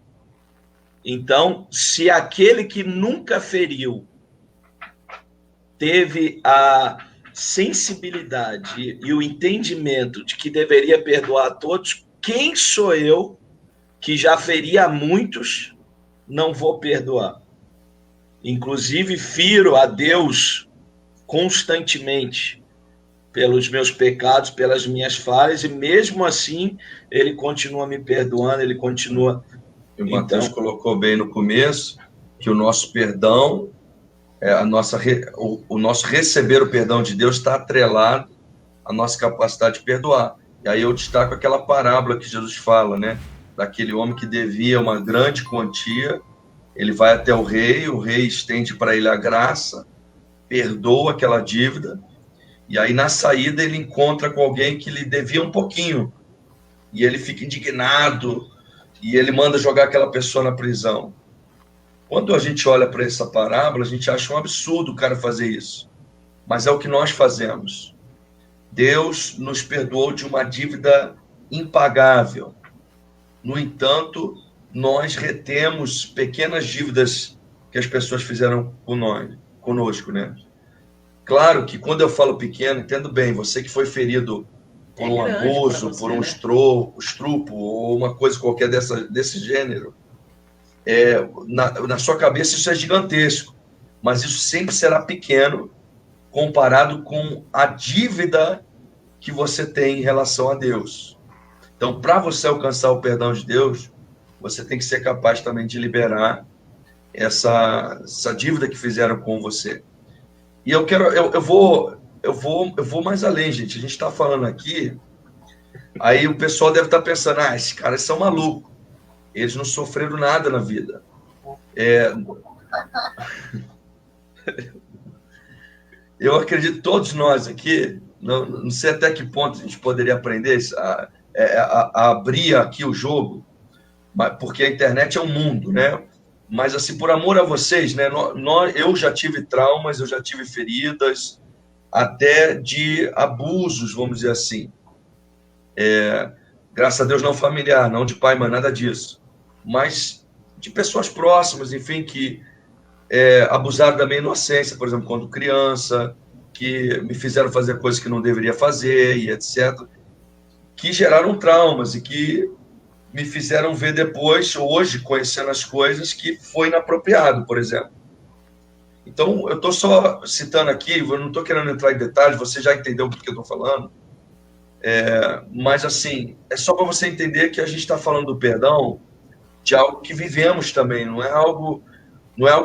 Então, se aquele que nunca feriu teve a sensibilidade e o entendimento de que deveria perdoar a todos, quem sou eu que já feri a muitos, não vou perdoar? Inclusive, firo a Deus constantemente pelos meus pecados, pelas minhas falhas, e mesmo assim, ele continua me perdoando, ele continua... O Mateus colocou bem no começo, que o nosso perdão, o nosso receber o perdão de Deus está atrelado à nossa capacidade de perdoar. E aí eu destaco aquela parábola que Jesus fala, né? Daquele homem que devia uma grande quantia, ele vai até o rei estende para ele a graça, perdoa aquela dívida, e aí na saída ele encontra com alguém que lhe devia um pouquinho, e ele fica indignado, e ele manda jogar aquela pessoa na prisão. Quando a gente olha para essa parábola, a gente acha um absurdo o cara fazer isso, mas é o que nós fazemos. Deus nos perdoou de uma dívida impagável. No entanto, nós retemos pequenas dívidas que as pessoas fizeram conosco, né? Claro que quando eu falo pequeno, entendo bem, você que foi ferido por um abuso, por um estrupo ou uma coisa qualquer desse gênero, na sua cabeça isso é gigantesco, mas isso sempre será pequeno comparado com a dívida que você tem em relação a Deus. Então, para você alcançar o perdão de Deus, você tem que ser capaz também de liberar essa dívida que fizeram com você. E eu vou mais além, gente. A gente está falando aqui, aí o pessoal deve estar pensando, esses caras são malucos. Eles não sofreram nada na vida. Eu acredito que todos nós aqui, não sei até que ponto a gente poderia aprender a abrir aqui o jogo, porque a internet é um mundo, né? Mas, assim, por amor a vocês, né? Eu já tive traumas, eu já tive feridas, até de abusos, vamos dizer assim. Graças a Deus não familiar, não de pai, mãe, nada disso. Mas de pessoas próximas, enfim, que abusaram da minha inocência, por exemplo, quando criança, que me fizeram fazer coisas que não deveria fazer, e etc., que geraram traumas e que me fizeram ver depois, hoje, conhecendo as coisas, que foi inapropriado, por exemplo. Então, eu estou só citando aqui, eu não estou querendo entrar em detalhes, você já entendeu o que eu estou falando, mas, assim, é só para você entender que a gente está falando do perdão de algo que vivemos também, não é algo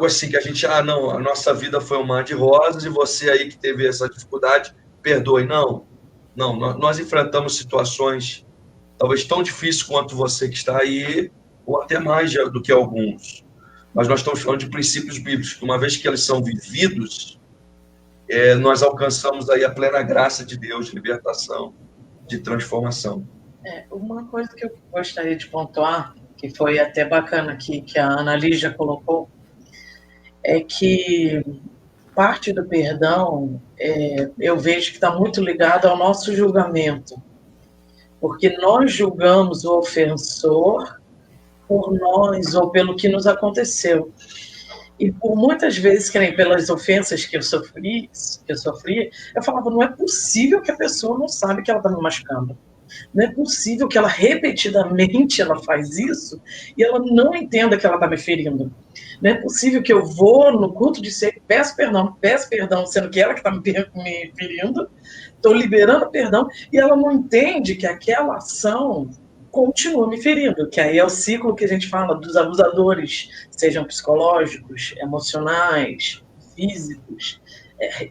assim que a gente, não, a nossa vida foi um mar de rosas e você aí que teve essa dificuldade, perdoe. Não, nós enfrentamos situações talvez tão difíceis quanto você que está aí, ou até mais do que alguns. Mas nós estamos falando de princípios bíblicos, que uma vez que eles são vividos, nós alcançamos aí a plena graça de Deus, de libertação, de transformação. Uma coisa que eu gostaria de pontuar, que foi até bacana aqui, que a Ana Lígia colocou, é que parte do perdão, eu vejo que está muito ligado ao nosso julgamento, porque nós julgamos o ofensor por nós ou pelo que nos aconteceu. E por muitas vezes, que nem pelas ofensas que eu sofri, eu falava, não é possível que a pessoa não sabe que ela está me machucando. Não é possível que ela repetidamente ela faz isso e ela não entenda que ela está me ferindo. Não é possível que eu vou no culto de ser, peço perdão, sendo que ela que está me ferindo, estou liberando perdão, e ela não entende que aquela ação continua me ferindo, que aí é o ciclo que a gente fala dos abusadores, sejam psicológicos, emocionais, físicos,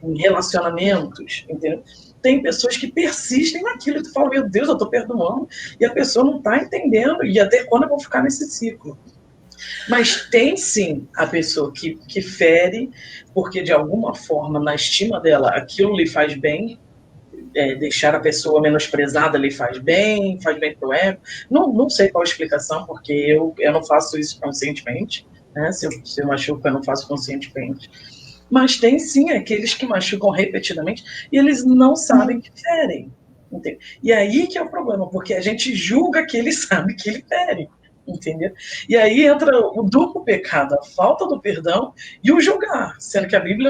em relacionamentos, entendeu? Tem pessoas que persistem naquilo, e tu fala, meu Deus, eu estou perdoando, e a pessoa não está entendendo, e até quando eu vou ficar nesse ciclo? Mas tem sim a pessoa que fere, porque de alguma forma, na estima dela, aquilo lhe faz bem, deixar a pessoa menosprezada lhe faz bem pro ego. Não sei qual a explicação, porque eu não faço isso conscientemente, né? Se eu machuco, eu não faço conscientemente. Mas tem sim aqueles que machucam repetidamente e eles não sabem que ferem. Entende? E aí que é o problema, porque a gente julga que ele sabe que ele fere. Entendeu? E aí entra o duplo pecado, a falta do perdão e o julgar, sendo que a Bíblia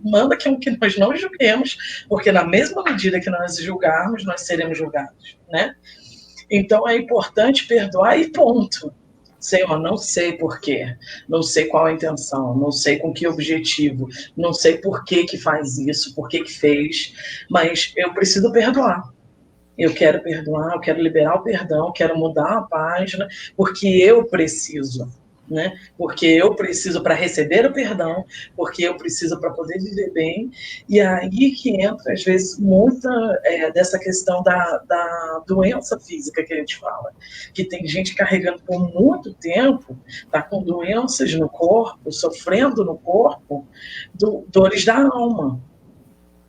manda que nós não julguemos, porque na mesma medida que nós julgarmos, nós seremos julgados, né? Então é importante perdoar e ponto. Senhor, não sei por quê, não sei qual a intenção, não sei com que objetivo, não sei por que faz isso, por que fez, mas eu preciso perdoar. Eu quero perdoar, eu quero liberar o perdão, quero mudar a página, porque eu preciso. né? Porque eu preciso para receber o perdão, porque eu preciso para poder viver bem, e aí que entra, às vezes, muita dessa questão da doença física que a gente fala, que tem gente carregando por muito tempo, tá com doenças no corpo, sofrendo no corpo, dores da alma,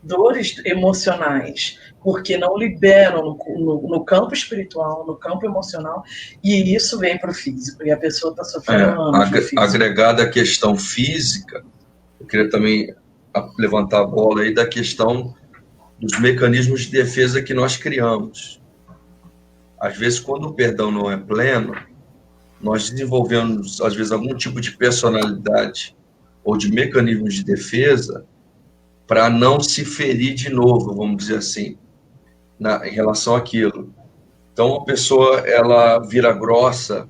dores emocionais, porque não liberam no campo espiritual, no campo emocional, e isso vem para o físico, e a pessoa está sofrendo agregada à questão física, eu queria também levantar a bola aí da questão dos mecanismos de defesa que nós criamos. Às vezes, quando o perdão não é pleno, nós desenvolvemos, às vezes, algum tipo de personalidade ou de mecanismos de defesa para não se ferir de novo, vamos dizer assim, em relação àquilo. Então, a pessoa, ela vira grossa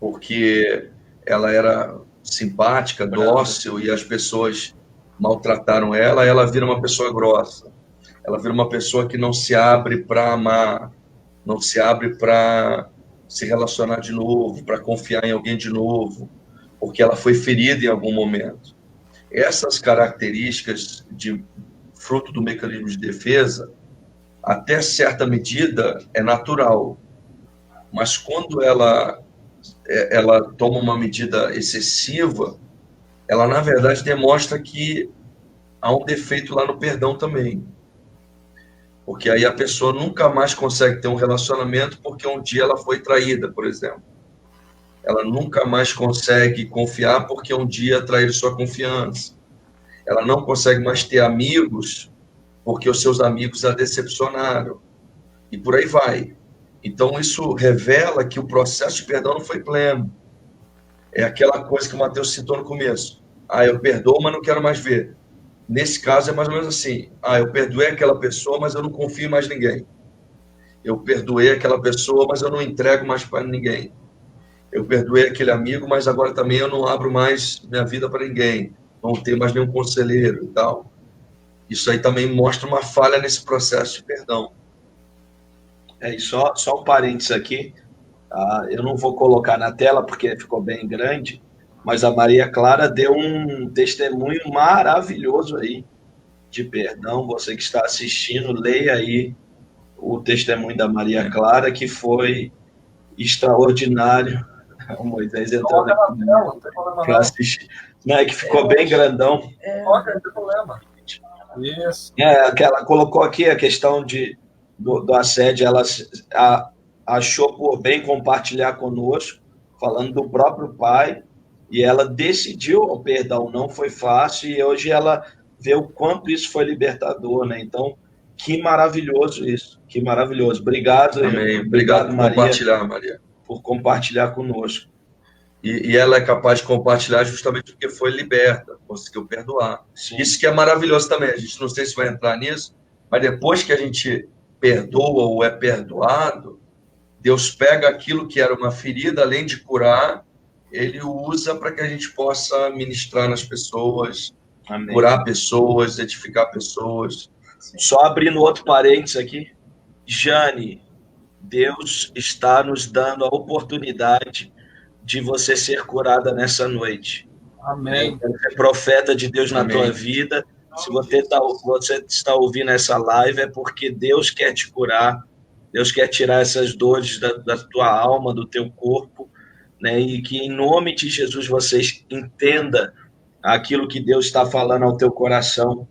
porque ela era simpática, dócil, e as pessoas maltrataram ela, ela vira uma pessoa grossa. Ela vira uma pessoa que não se abre para amar, não se abre para se relacionar de novo, para confiar em alguém de novo, porque ela foi ferida em algum momento. Essas características de fruto do mecanismo de defesa, até certa medida, é natural. Mas quando ela toma uma medida excessiva, ela, na verdade, demonstra que há um defeito lá no perdão também. Porque aí a pessoa nunca mais consegue ter um relacionamento porque um dia ela foi traída, por exemplo. Ela nunca mais consegue confiar porque um dia traíram sua confiança. Ela não consegue mais ter amigos porque os seus amigos a decepcionaram. E por aí vai. Então, isso revela que o processo de perdão não foi pleno. É aquela coisa que o Mateus citou no começo. Eu perdoo, mas não quero mais ver. Nesse caso, é mais ou menos assim. Eu perdoei aquela pessoa, mas eu não confio em mais ninguém. Eu perdoei aquela pessoa, mas eu não entrego mais para ninguém. Eu perdoei aquele amigo, mas agora também eu não abro mais minha vida para ninguém. Não tenho mais nenhum conselheiro e tal. Isso aí também mostra uma falha nesse processo de perdão. E só um parênteses aqui. Eu não vou colocar na tela porque ficou bem grande, mas a Maria Clara deu um testemunho maravilhoso aí de perdão. Você que está assistindo, leia aí o testemunho da Maria Clara, que foi extraordinário. O Moisés entrando aqui para assistir. Não, é que ficou bem grandão. Não tem problema. Isso. Que ela colocou aqui a questão do assédio, ela achou por bem compartilhar conosco, falando do próprio pai, e ela decidiu o perdão. Não foi fácil, e hoje ela vê o quanto isso foi libertador, né? Então, que maravilhoso isso, que maravilhoso. Obrigado. Amém. Obrigado por compartilhar, Maria. Por compartilhar conosco. E ela é capaz de compartilhar justamente porque foi liberta, conseguiu perdoar. Sim. Isso que é maravilhoso também. A gente não sei se vai entrar nisso, mas depois que a gente perdoa ou é perdoado, Deus pega aquilo que era uma ferida, além de curar, ele usa para que a gente possa ministrar nas pessoas, Amém. Curar pessoas, edificar pessoas. Sim. Só abrindo outro parênteses aqui. Jane, Deus está nos dando a oportunidade de você ser curada nessa noite. Amém. É profeta de Deus na Amém. Tua vida. Se você está ouvindo essa live, é porque Deus quer te curar. Deus quer tirar essas dores da tua alma, do teu corpo, né? E que, em nome de Jesus, vocês entendam aquilo que Deus está falando ao teu coração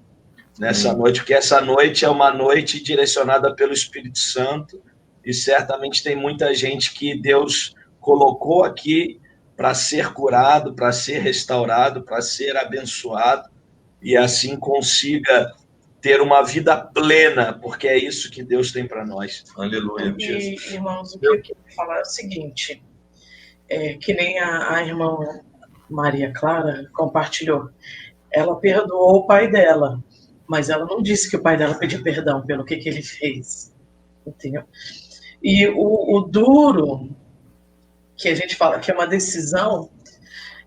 nessa noite, porque essa noite é uma noite direcionada pelo Espírito Santo, e certamente tem muita gente que Deus colocou aqui para ser curado, para ser restaurado, para ser abençoado, e assim consiga ter uma vida plena, porque é isso que Deus tem para nós. Aleluia. E, irmãos, o que eu queria falar é o seguinte, que nem a irmã Maria Clara compartilhou, ela perdoou o pai dela, mas ela não disse que o pai dela pediu perdão pelo que ele fez, entendeu? E o duro, que a gente fala que é uma decisão,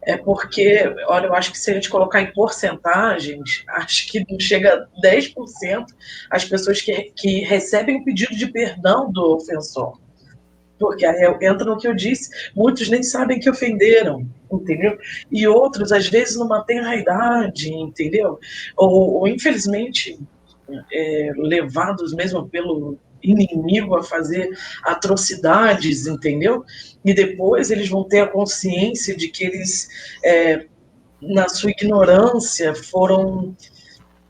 é porque, olha, eu acho que se a gente colocar em porcentagens, acho que não chega a 10% as pessoas que recebem o pedido de perdão do ofensor. Porque aí entra no que eu disse, muitos nem sabem que ofenderam, entendeu? E outros, às vezes, não mantêm a idade, entendeu? Ou infelizmente, levados mesmo pelo inimigo a fazer atrocidades, entendeu? E depois eles vão ter a consciência de que eles, na sua ignorância, foram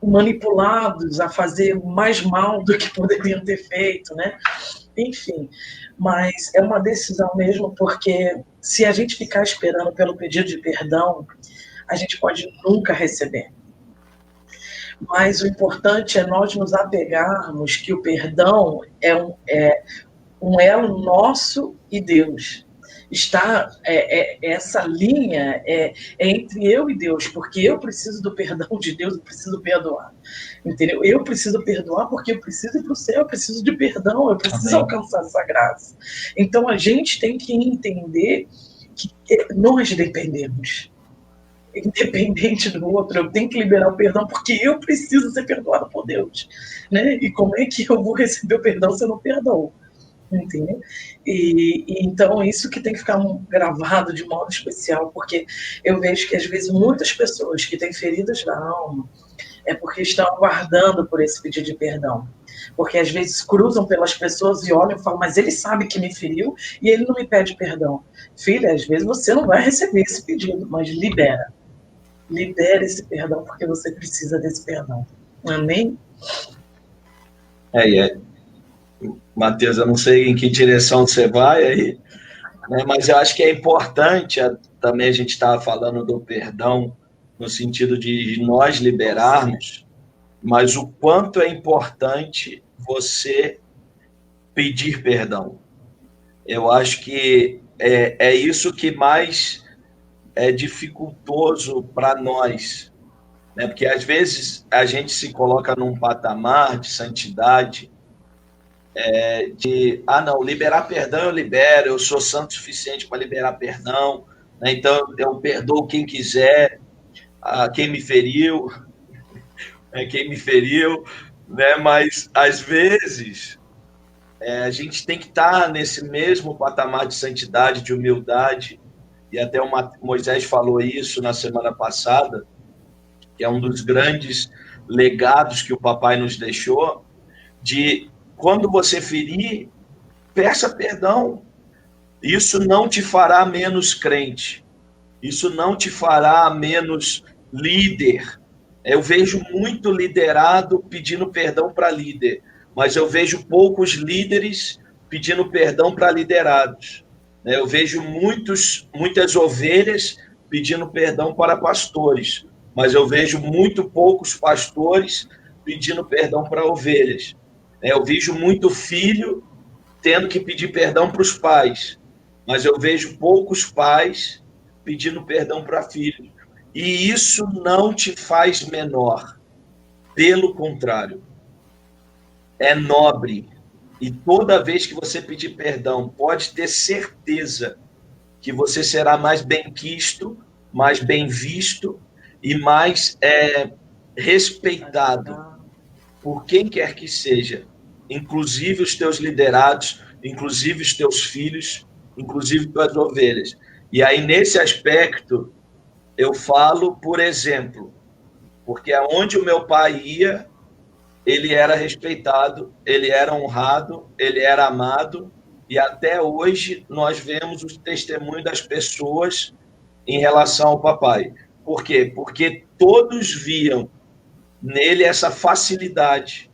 manipulados a fazer mais mal do que poderiam ter feito, né? Enfim, mas é uma decisão mesmo, porque se a gente ficar esperando pelo pedido de perdão, a gente pode nunca receber. Mas o importante é nós nos apegarmos que o perdão é um elo nosso e Deus. Essa linha é entre eu e Deus, porque eu preciso do perdão de Deus, eu preciso perdoar, entendeu? Eu preciso perdoar porque eu preciso ir para o céu, eu preciso de perdão, eu preciso alcançar essa graça. Então a gente tem que entender que nós dependemos, independente do outro, eu tenho que liberar o perdão porque eu preciso ser perdoado por Deus, né? E como é que eu vou receber o perdão se eu não perdoo? Entendeu? Então isso que tem que ficar gravado de modo especial, porque eu vejo que às vezes muitas pessoas que têm feridas na alma é porque estão aguardando por esse pedido de perdão, porque às vezes cruzam pelas pessoas e olham e falam, mas ele sabe que me feriu e ele não me pede perdão. Filha, às vezes você não vai receber esse pedido, mas libera esse perdão, porque você precisa desse perdão. Amém? Matheus, eu não sei em que direção você vai aí, né, mas eu acho que é importante, também a gente estava falando do perdão, no sentido de nós liberarmos, mas o quanto é importante você pedir perdão. Eu acho que é isso que mais é dificultoso para nós, né? Porque às vezes a gente se coloca num patamar de santidade, não, liberar perdão eu libero, eu sou santo o suficiente para liberar perdão, né? Então eu perdoo quem quiser, quem me feriu, né? Mas às vezes a gente tem que estar nesse mesmo patamar de santidade, de humildade, e até o Moisés falou isso na semana passada, que é um dos grandes legados que o papai nos deixou, de quando você ferir, peça perdão. Isso não te fará menos crente. Isso não te fará menos líder. Eu vejo muito liderado pedindo perdão para líder, mas eu vejo poucos líderes pedindo perdão para liderados. Eu vejo muitas ovelhas pedindo perdão para pastores, mas eu vejo muito poucos pastores pedindo perdão para ovelhas. Eu vejo muito filho tendo que pedir perdão para os pais, mas eu vejo poucos pais pedindo perdão para filhos. E isso não te faz menor. Pelo contrário, é nobre. E toda vez que você pedir perdão, pode ter certeza que você será mais bem-quisto, mais bem visto e mais respeitado por quem quer que seja, inclusive os teus liderados, inclusive os teus filhos, inclusive tuas ovelhas. E aí, nesse aspecto, eu falo, por exemplo, porque aonde o meu pai ia, ele era respeitado, ele era honrado, ele era amado, e até hoje nós vemos o testemunho das pessoas em relação ao papai. Por quê? Porque todos viam nele essa facilidade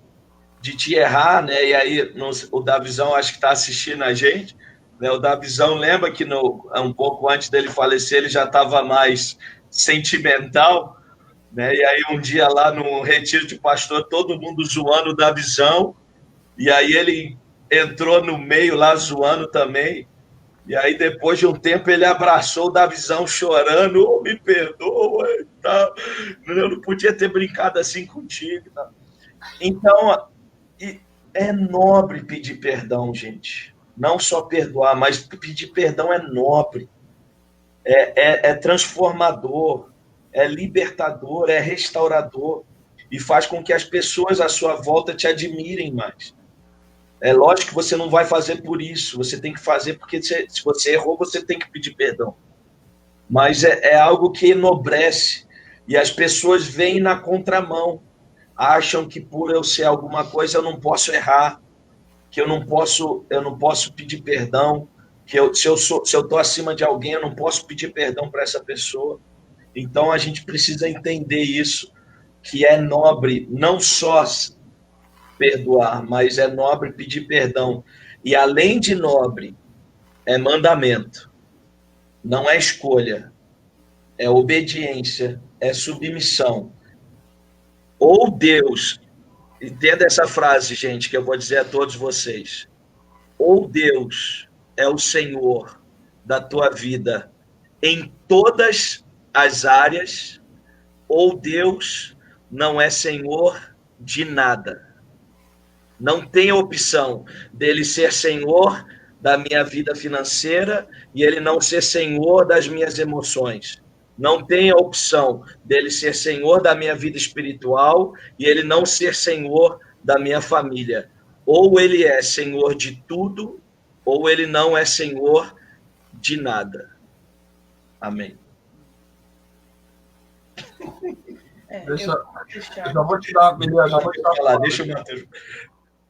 de te errar, né? E aí o Davizão acho que está assistindo a gente, né? O Davizão lembra que um pouco antes dele falecer ele já estava mais sentimental, né? E aí um dia lá no retiro de pastor, todo mundo zoando o Davizão, e aí ele entrou no meio lá zoando também, e aí depois de um tempo ele abraçou o Davizão chorando, me perdoa e tal, eu não podia ter brincado assim contigo, tá? Então é nobre pedir perdão, gente. Não só perdoar, mas pedir perdão é nobre. É transformador, é libertador, é restaurador e faz com que as pessoas à sua volta te admirem mais. É lógico que você não vai fazer por isso, você tem que fazer porque se você errou, você tem que pedir perdão. Mas é algo que enobrece, e as pessoas vêm na contramão, acham que por eu ser alguma coisa eu não posso errar, que eu não posso pedir perdão, que se eu estou acima de alguém, eu não posso pedir perdão para essa pessoa. Então a gente precisa entender isso, que é nobre não só perdoar, mas é nobre pedir perdão. E além de nobre, é mandamento. Não é escolha, é obediência, é submissão. Ou Deus, entenda essa frase, gente, que eu vou dizer a todos vocês. Ou Deus é o Senhor da tua vida em todas as áreas, ou Deus não é Senhor de nada. Não tem opção dele ser Senhor da minha vida financeira e ele não ser Senhor das minhas emoções. Não tem a opção dele ser Senhor da minha vida espiritual e ele não ser Senhor da minha família. Ou ele é Senhor de tudo, ou ele não é Senhor de nada. Amém. Eu já vou te dar, Miriam, Deixa o Matheus.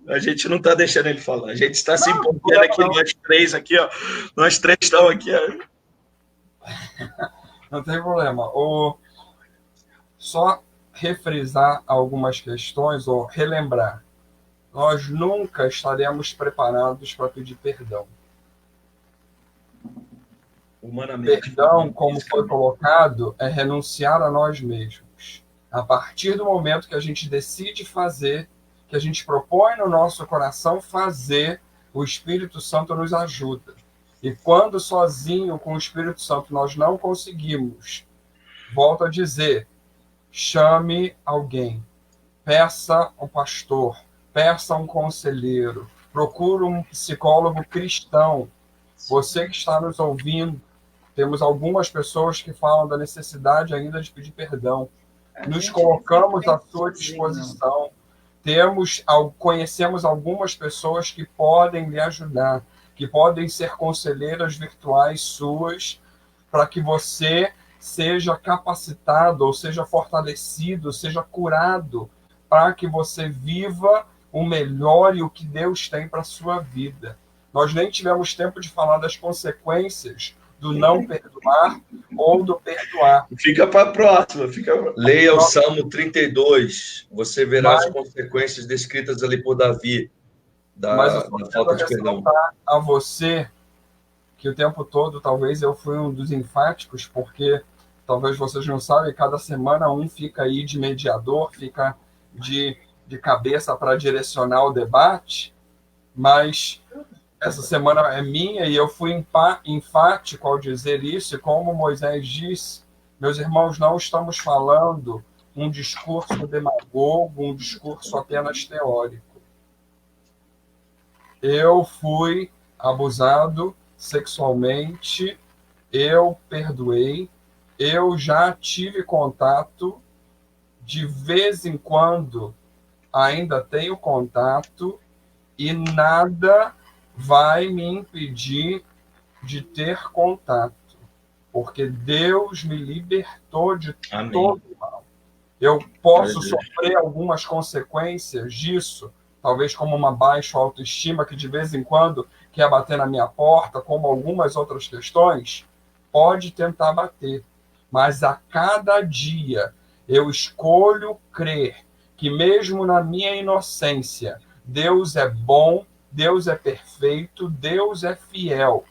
A gente não está deixando ele falar. A gente está se empolgando aqui, nós três aqui, ó. Nós três estamos aqui, ó. Não tem problema. Só refrisar algumas questões ou relembrar. Nós nunca estaremos preparados para pedir perdão. Humanamente. Perdão, como foi colocado, é renunciar a nós mesmos. A partir do momento que a gente decide fazer, que a gente propõe no nosso coração fazer, o Espírito Santo nos ajuda. E quando sozinho, com o Espírito Santo, nós não conseguimos, volto a dizer, chame alguém, peça um pastor, peça um conselheiro, procure um psicólogo cristão. Você que está nos ouvindo, temos algumas pessoas que falam da necessidade ainda de pedir perdão. Nos colocamos à sua disposição. Conhecemos algumas pessoas que podem lhe ajudar, que podem ser conselheiras virtuais suas, para que você seja capacitado, ou seja fortalecido, seja curado, para que você viva o melhor e o que Deus tem para a sua vida. Nós nem tivemos tempo de falar das consequências do não perdoar ou do perdoar. Fica para a próxima. Leia o Salmo 32, você verá as consequências descritas ali por Davi, da falta de perdão. A você, que o tempo todo, talvez eu fui um dos enfáticos, porque talvez vocês não sabem, cada semana um fica aí de mediador, fica de cabeça para direcionar o debate, mas essa semana é minha e eu fui enfático ao dizer isso, e como Moisés disse, meus irmãos, não estamos falando um discurso demagogo, um discurso apenas teórico. Eu fui abusado sexualmente, eu perdoei, eu já tive contato, de vez em quando ainda tenho contato, e nada vai me impedir de ter contato, porque Deus me libertou de todo mal. Eu posso sofrer algumas consequências disso, talvez como uma baixa autoestima que de vez em quando quer bater na minha porta, como algumas outras questões, pode tentar bater. Mas a cada dia eu escolho crer que mesmo na minha inocência, Deus é bom, Deus é perfeito, Deus é fiel.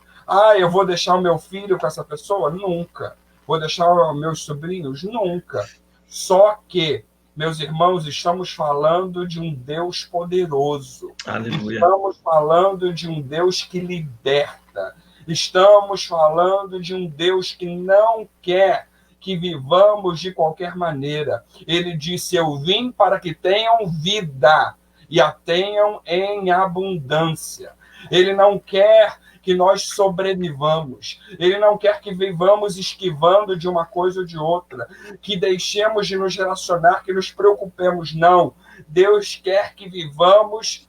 Eu vou deixar o meu filho com essa pessoa? Nunca. Vou deixar meus sobrinhos? Nunca. Só que, meus irmãos, estamos falando de um Deus poderoso. Aleluia. Estamos falando de um Deus que liberta. Estamos falando de um Deus que não quer que vivamos de qualquer maneira. Ele disse, eu vim para que tenham vida e a tenham em abundância. Ele não quer que nós sobrevivamos. Ele não quer que vivamos esquivando de uma coisa ou de outra, que deixemos de nos relacionar, que nos preocupemos. Não. Deus quer que vivamos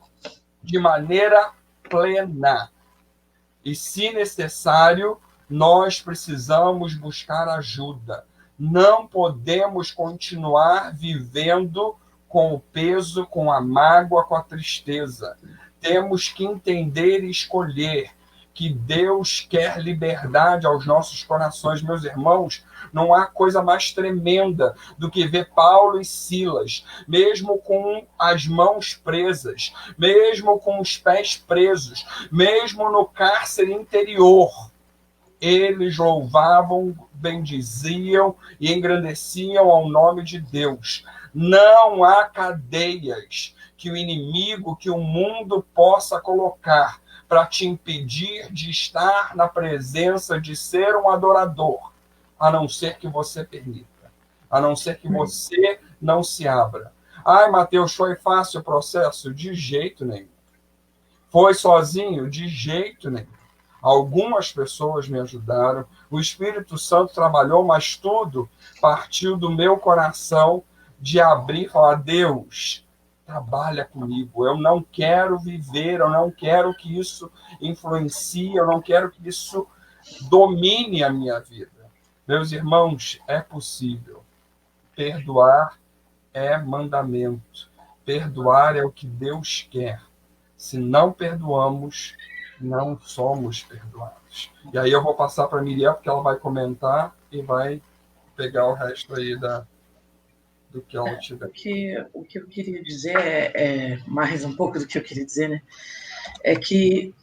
de maneira plena. E, se necessário, nós precisamos buscar ajuda. Não podemos continuar vivendo com o peso, com a mágoa, com a tristeza. Temos que entender e escolher que Deus quer liberdade aos nossos corações. Meus irmãos, não há coisa mais tremenda do que ver Paulo e Silas, mesmo com as mãos presas, mesmo com os pés presos, mesmo no cárcere interior, eles louvavam, bendiziam e engrandeciam ao nome de Deus. Não há cadeias que o inimigo, que o mundo possa colocar para te impedir de estar na presença, de ser um adorador, a não ser que você permita, a não ser que você não se abra. Ai, Mateus, foi fácil o processo? De jeito nenhum. Foi sozinho? De jeito nenhum. Algumas pessoas me ajudaram, o Espírito Santo trabalhou, mas tudo partiu do meu coração de abrir e falar: Deus, trabalha comigo, eu não quero viver, eu não quero que isso influencie, eu não quero que isso domine a minha vida. Meus irmãos, é possível. Perdoar é mandamento. Perdoar é o que Deus quer. Se não perdoamos, não somos perdoados. E aí eu vou passar para a Miriam, porque ela vai comentar e vai pegar o resto aí do que ela tiver. O que eu queria dizer é mais um pouco do que eu queria dizer, né? É que...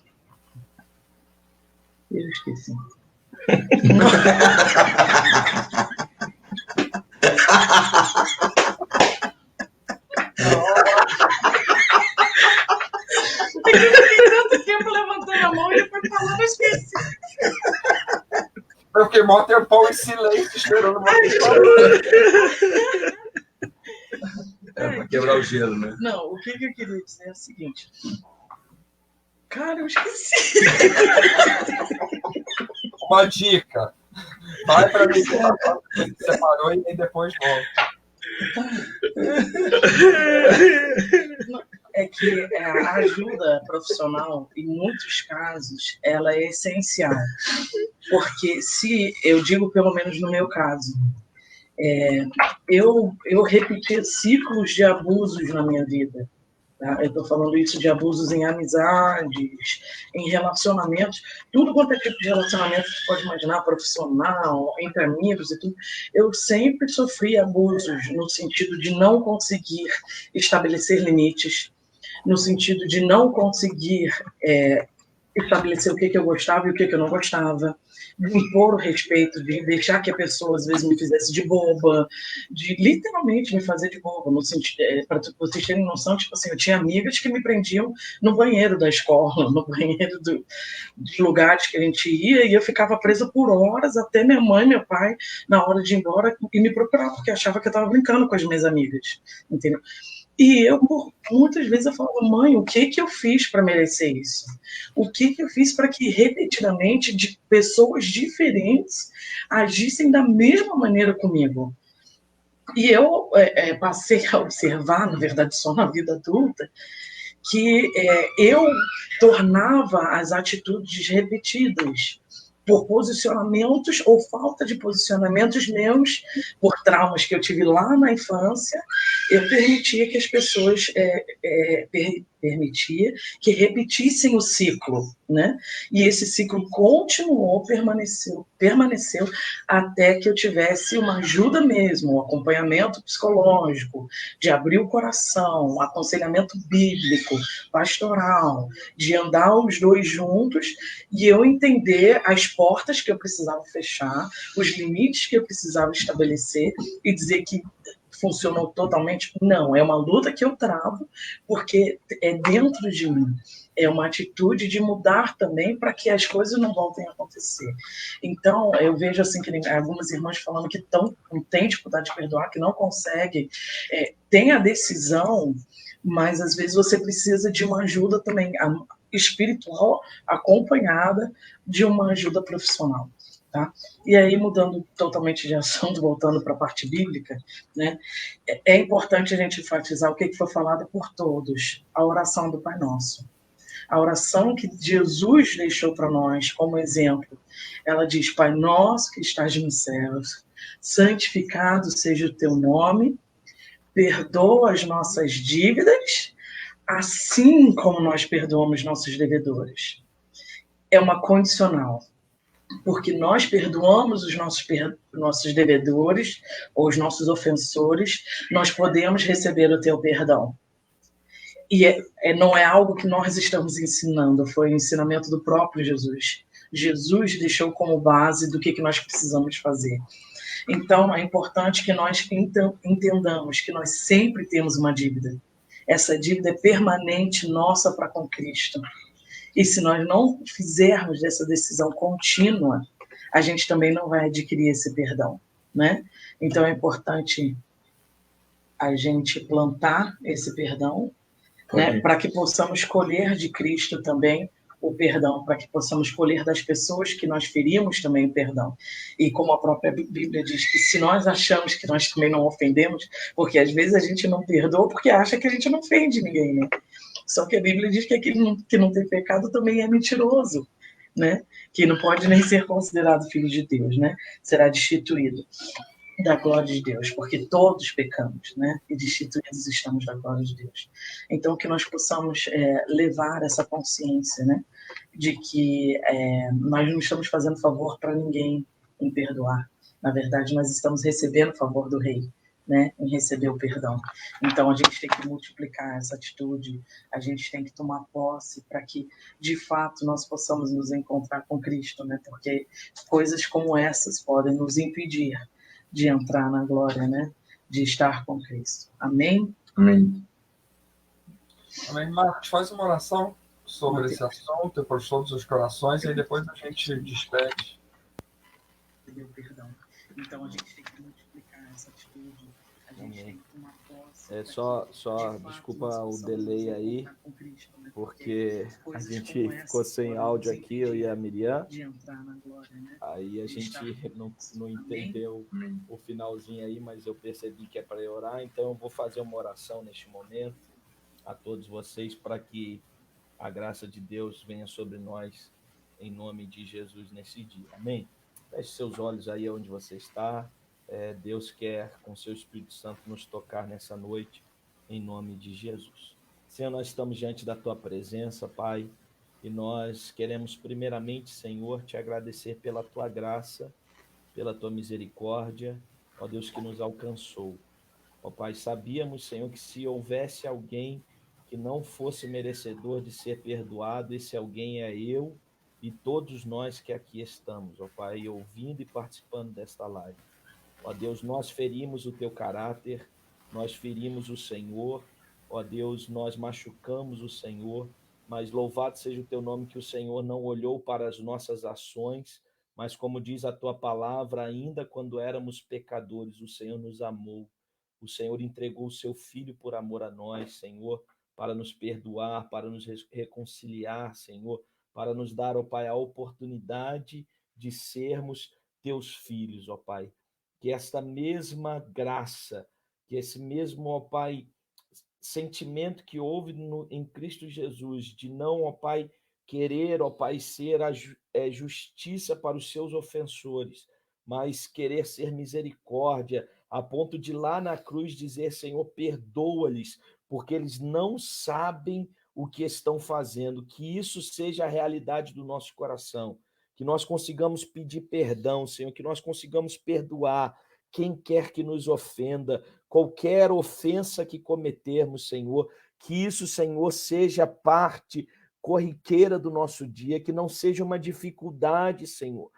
Eu esqueci. Tanto tempo levantando a mão e depois falando, eu esqueci. Eu fiquei mó tempão em silêncio esperando você falar. Para quebrar o gelo, né? Não, o que eu queria dizer é o seguinte. Cara, eu esqueci. Uma dica. Vai para mim, você parou e depois volta. É que a ajuda profissional, em muitos casos, ela é essencial. Porque se, eu digo pelo menos no meu caso, eu repeti ciclos de abusos na minha vida. Tá? Eu estou falando isso de abusos em amizades, em relacionamentos, tudo quanto é tipo de relacionamento que você pode imaginar, profissional, entre amigos e tudo. Eu sempre sofri abusos no sentido de não conseguir estabelecer limites, no sentido de não conseguir estabelecer o que eu gostava e o que eu não gostava, de impor o respeito, de deixar que a pessoa às vezes me fizesse de boba, de literalmente me fazer de boba, no sentido, para vocês terem noção, tipo assim, eu tinha amigas que me prendiam no banheiro da escola, no banheiro dos lugares que a gente ia, e eu ficava presa por horas até minha mãe e meu pai, na hora de ir embora, e me procurar, porque achava que eu estava brincando com as minhas amigas, entendeu? E eu, muitas vezes, eu falava: mãe, o que eu fiz para merecer isso? O que eu fiz para que, repetidamente, de pessoas diferentes agissem da mesma maneira comigo? E eu passei a observar, na verdade, só na vida adulta, que eu tornava as atitudes repetidas por posicionamentos ou falta de posicionamentos meus, por traumas que eu tive lá na infância, eu permitia que as pessoas permitia que repetissem o ciclo, né? E esse ciclo continuou, permaneceu até que eu tivesse uma ajuda mesmo, um acompanhamento psicológico, de abrir o coração, um aconselhamento bíblico, pastoral, de andar os dois juntos e eu entender as portas que eu precisava fechar, os limites que eu precisava estabelecer e dizer que funcionou totalmente? Não, é uma luta que eu travo, porque é dentro de mim. É uma atitude de mudar também para que as coisas não voltem a acontecer. Então, eu vejo assim que algumas irmãs falando que têm dificuldade de perdoar, que não conseguem, tem a decisão, mas às vezes você precisa de uma ajuda também espiritual, acompanhada de uma ajuda profissional. Tá? E aí, mudando totalmente de assunto, voltando para a parte bíblica, né, é importante a gente enfatizar o que foi falado por todos, a oração do Pai Nosso. A oração que Jesus deixou para nós como exemplo, ela diz: Pai nosso que estás nos céus, santificado seja o teu nome, perdoa as nossas dívidas, assim como nós perdoamos nossos devedores. É uma condicional, porque nós perdoamos os nossos devedores ou os nossos ofensores, nós podemos receber o teu perdão. E não é algo que nós estamos ensinando, foi o ensinamento do próprio Jesus. Jesus deixou como base do que nós precisamos fazer. Então, é importante que nós entendamos que nós sempre temos uma dívida. Essa dívida é permanente nossa para com Cristo. E se nós não fizermos essa decisão contínua, a gente também não vai adquirir esse perdão, né? Então, é importante a gente plantar esse perdão, né, para que possamos colher de Cristo também o perdão, para que possamos colher das pessoas que nós ferimos também o perdão. E como a própria Bíblia diz, que se nós achamos que nós também não ofendemos, porque às vezes a gente não perdoa porque acha que a gente não ofende ninguém, né? Só que a Bíblia diz que aquele que não tem pecado também é mentiroso, né? Que não pode nem ser considerado filho de Deus, né? Será destituído da glória de Deus, porque todos pecamos, né? E destituídos estamos da glória de Deus. Então, que nós possamos levar essa consciência, né? De que nós não estamos fazendo favor para ninguém em perdoar. Na verdade, nós estamos recebendo o favor do Rei, né? Em receber o perdão. Então, a gente tem que multiplicar essa atitude, a gente tem que tomar posse para que, de fato, nós possamos nos encontrar com Cristo, né? Porque coisas como essas podem nos impedir de entrar na glória, né? De estar com Cristo. Amém? Amém. Amém. Marcos, faz uma oração sobre esse assunto por todos os corações e aí depois a gente despede. Perdão. Então a gente tem que multiplicar essa atitude. A gente tem que tomar posse. Só desculpa o delay aí, porque a gente ficou sem áudio aqui, eu e a Miriam. Aí a gente não entendeu o finalzinho aí, mas eu percebi que é para orar, então eu vou fazer uma oração neste momento a todos vocês para que a graça de Deus venha sobre nós em nome de Jesus nesse dia. Amém? Feche seus olhos aí onde você está. Deus quer, com seu Espírito Santo, nos tocar nessa noite, em nome de Jesus. Senhor, nós estamos diante da Tua presença, Pai, e nós queremos primeiramente, Senhor, Te agradecer pela Tua graça, pela Tua misericórdia, ó Deus, que nos alcançou. Ó Pai, sabíamos, Senhor, que se houvesse alguém que não fosse merecedor de ser perdoado, esse alguém é eu e todos nós que aqui estamos, ó Pai, ouvindo e participando desta live. Ó Deus, nós ferimos o Teu caráter, nós ferimos o Senhor, ó Deus, nós machucamos o Senhor, mas louvado seja o Teu nome que o Senhor não olhou para as nossas ações, mas como diz a Tua palavra, ainda quando éramos pecadores, o Senhor nos amou, o Senhor entregou o Seu Filho por amor a nós, Senhor, para nos perdoar, para nos reconciliar, Senhor, para nos dar, ó Pai, a oportunidade de sermos Teus filhos, ó Pai. Que esta mesma graça, que esse mesmo, ó Pai, sentimento que houve em Cristo Jesus, de não, ó Pai, querer, ó Pai, ser a justiça para os seus ofensores, mas querer ser misericórdia, a ponto de lá na cruz dizer, Senhor, perdoa-lhes, porque eles não sabem o que estão fazendo, que isso seja a realidade do nosso coração. Que nós consigamos pedir perdão, Senhor, que nós consigamos perdoar quem quer que nos ofenda, qualquer ofensa que cometermos, Senhor, que isso, Senhor, seja parte corriqueira do nosso dia, que não seja uma dificuldade, Senhor.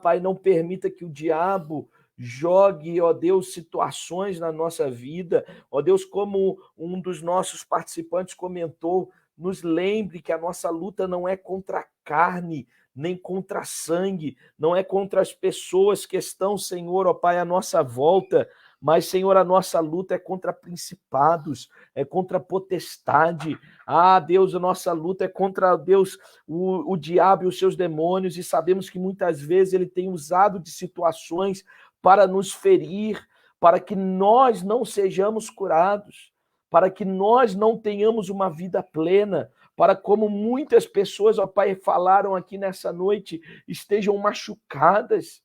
Pai, não permita que o diabo jogue, ó Deus, situações na nossa vida, ó Deus, como um dos nossos participantes comentou, nos lembre que a nossa luta não é contra a carne, nem contra sangue, não é contra as pessoas que estão, Senhor, ó Pai, à nossa volta, mas, Senhor, a nossa luta é contra principados, é contra potestade. Ah, Deus, a nossa luta é contra, Deus, o diabo e os seus demônios, e sabemos que muitas vezes ele tem usado de situações para nos ferir, para que nós não sejamos curados, para que nós não tenhamos uma vida plena, para como muitas pessoas, ó Pai, falaram aqui nessa noite, estejam machucadas,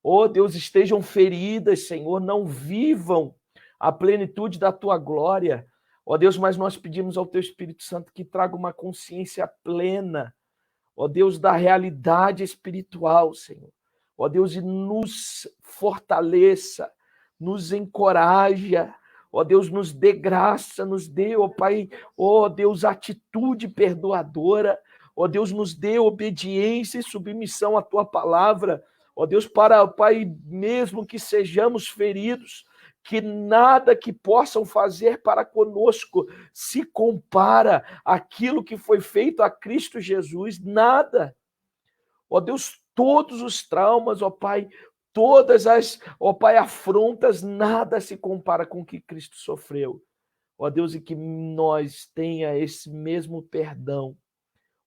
ó Deus, estejam feridas, Senhor, não vivam a plenitude da Tua glória, ó Deus, mas nós pedimos ao Teu Espírito Santo que traga uma consciência plena, ó Deus, da realidade espiritual, Senhor, ó Deus, e nos fortaleça, nos encoraja, ó Deus, nos dê graça, nos dê, ó Pai, ó Deus, atitude perdoadora, ó Deus, nos dê obediência e submissão à Tua palavra, ó Deus, para, Pai, mesmo que sejamos feridos, que nada que possam fazer para conosco se compara àquilo que foi feito a Cristo Jesus, nada. Ó Deus, todos os traumas, ó Pai, todas as, ó Pai, afrontas, nada se compara com o que Cristo sofreu. Ó Deus, e que nós tenha esse mesmo perdão.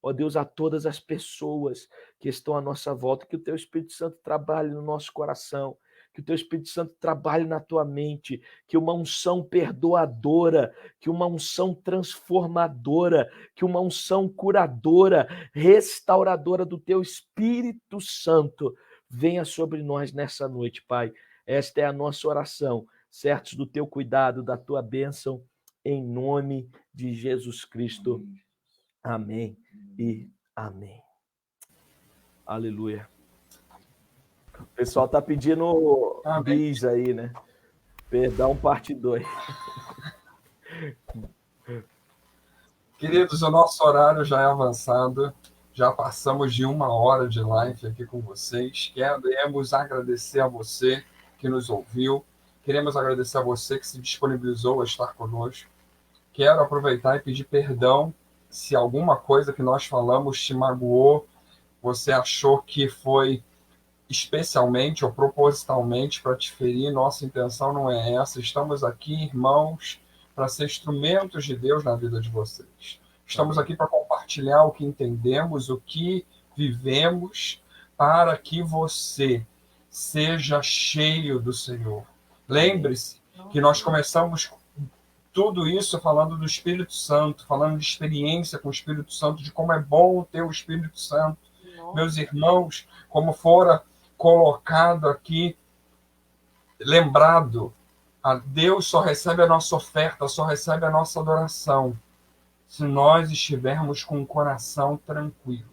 Ó Deus, a todas as pessoas que estão à nossa volta, que o Teu Espírito Santo trabalhe no nosso coração, que o Teu Espírito Santo trabalhe na tua mente, que uma unção perdoadora, que uma unção transformadora, que uma unção curadora, restauradora do Teu Espírito Santo venha sobre nós nessa noite, Pai. Esta é a nossa oração, certos do Teu cuidado, da Tua bênção, em nome de Jesus Cristo. Amém e amém. Aleluia. O pessoal tá pedindo bis aí, né? Perdão, parte 2. Queridos, o nosso horário já é avançado. Já passamos de 1 hora de live aqui com vocês. Queremos agradecer a você que nos ouviu. Queremos agradecer a você que se disponibilizou a estar conosco. Quero aproveitar e pedir perdão se alguma coisa que nós falamos te magoou, você achou que foi especialmente ou propositalmente para te ferir. Nossa intenção não é essa. Estamos aqui, irmãos, para ser instrumentos de Deus na vida de vocês. Estamos aqui para compartilhar o que entendemos, o que vivemos, para que você seja cheio do Senhor. Lembre-se que nós começamos tudo isso falando do Espírito Santo, falando de experiência com o Espírito Santo, de como é bom ter o Espírito Santo. Meus irmãos, como fora colocado aqui, lembrado, Deus só recebe a nossa oferta, só recebe a nossa adoração, se nós estivermos com o coração tranquilo.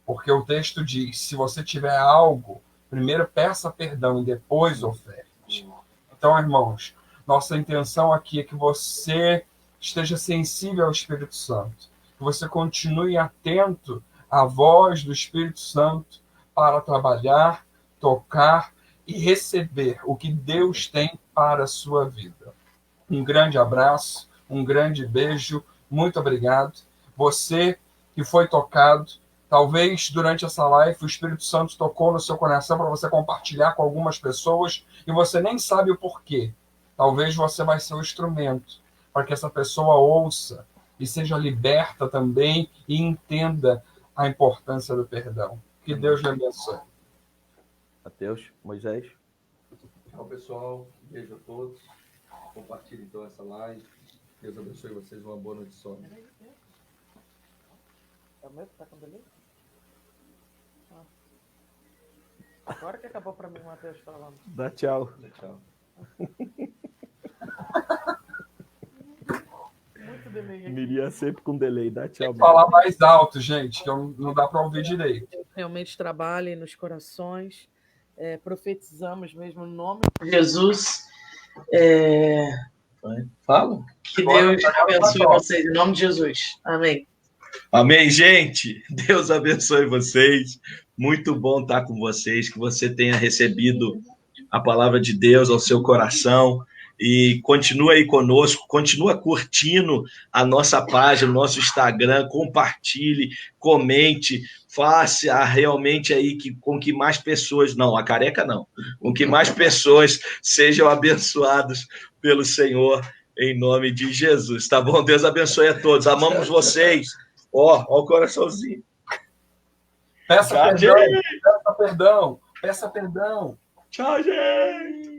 Porque o texto diz, se você tiver algo, primeiro peça perdão e depois oferte. Então, irmãos, nossa intenção aqui é que você esteja sensível ao Espírito Santo, que você continue atento à voz do Espírito Santo para trabalhar, tocar e receber o que Deus tem para a sua vida. Um grande abraço, um grande beijo, muito obrigado. Você que foi tocado, talvez durante essa live o Espírito Santo tocou no seu coração para você compartilhar com algumas pessoas e você nem sabe o porquê. Talvez você vai ser o instrumento para que essa pessoa ouça e seja liberta também e entenda a importância do perdão. Que Deus lhe abençoe. Mateus, Moisés. Tchau, pessoal. Beijo a todos. Compartilhe então essa live. Deus abençoe vocês. Uma boa noite de sono. Tá com delay? Agora que acabou para mim, o Mateus falando. Dá tchau. Dá tchau. Muito delay aqui. Miriam sempre com delay. Dá tchau. Tem que falar mais alto, gente, que não dá para ouvir direito. Realmente trabalhem nos corações. Profetizamos mesmo no nome de Jesus. Fala. Que Deus abençoe vocês, em nome de Jesus. Amém. Amém, gente. Deus abençoe vocês. Muito bom estar com vocês, que você tenha recebido a palavra de Deus ao seu coração E continua aí conosco, continua curtindo a nossa página, o nosso Instagram, compartilhe, comente, faça realmente aí com que mais pessoas, não, a careca não, com que mais pessoas sejam abençoadas pelo Senhor, em nome de Jesus, tá bom? Deus abençoe a todos, amamos vocês. Ó o coraçãozinho. Peça perdão, peça perdão, peça perdão. Tchau, gente!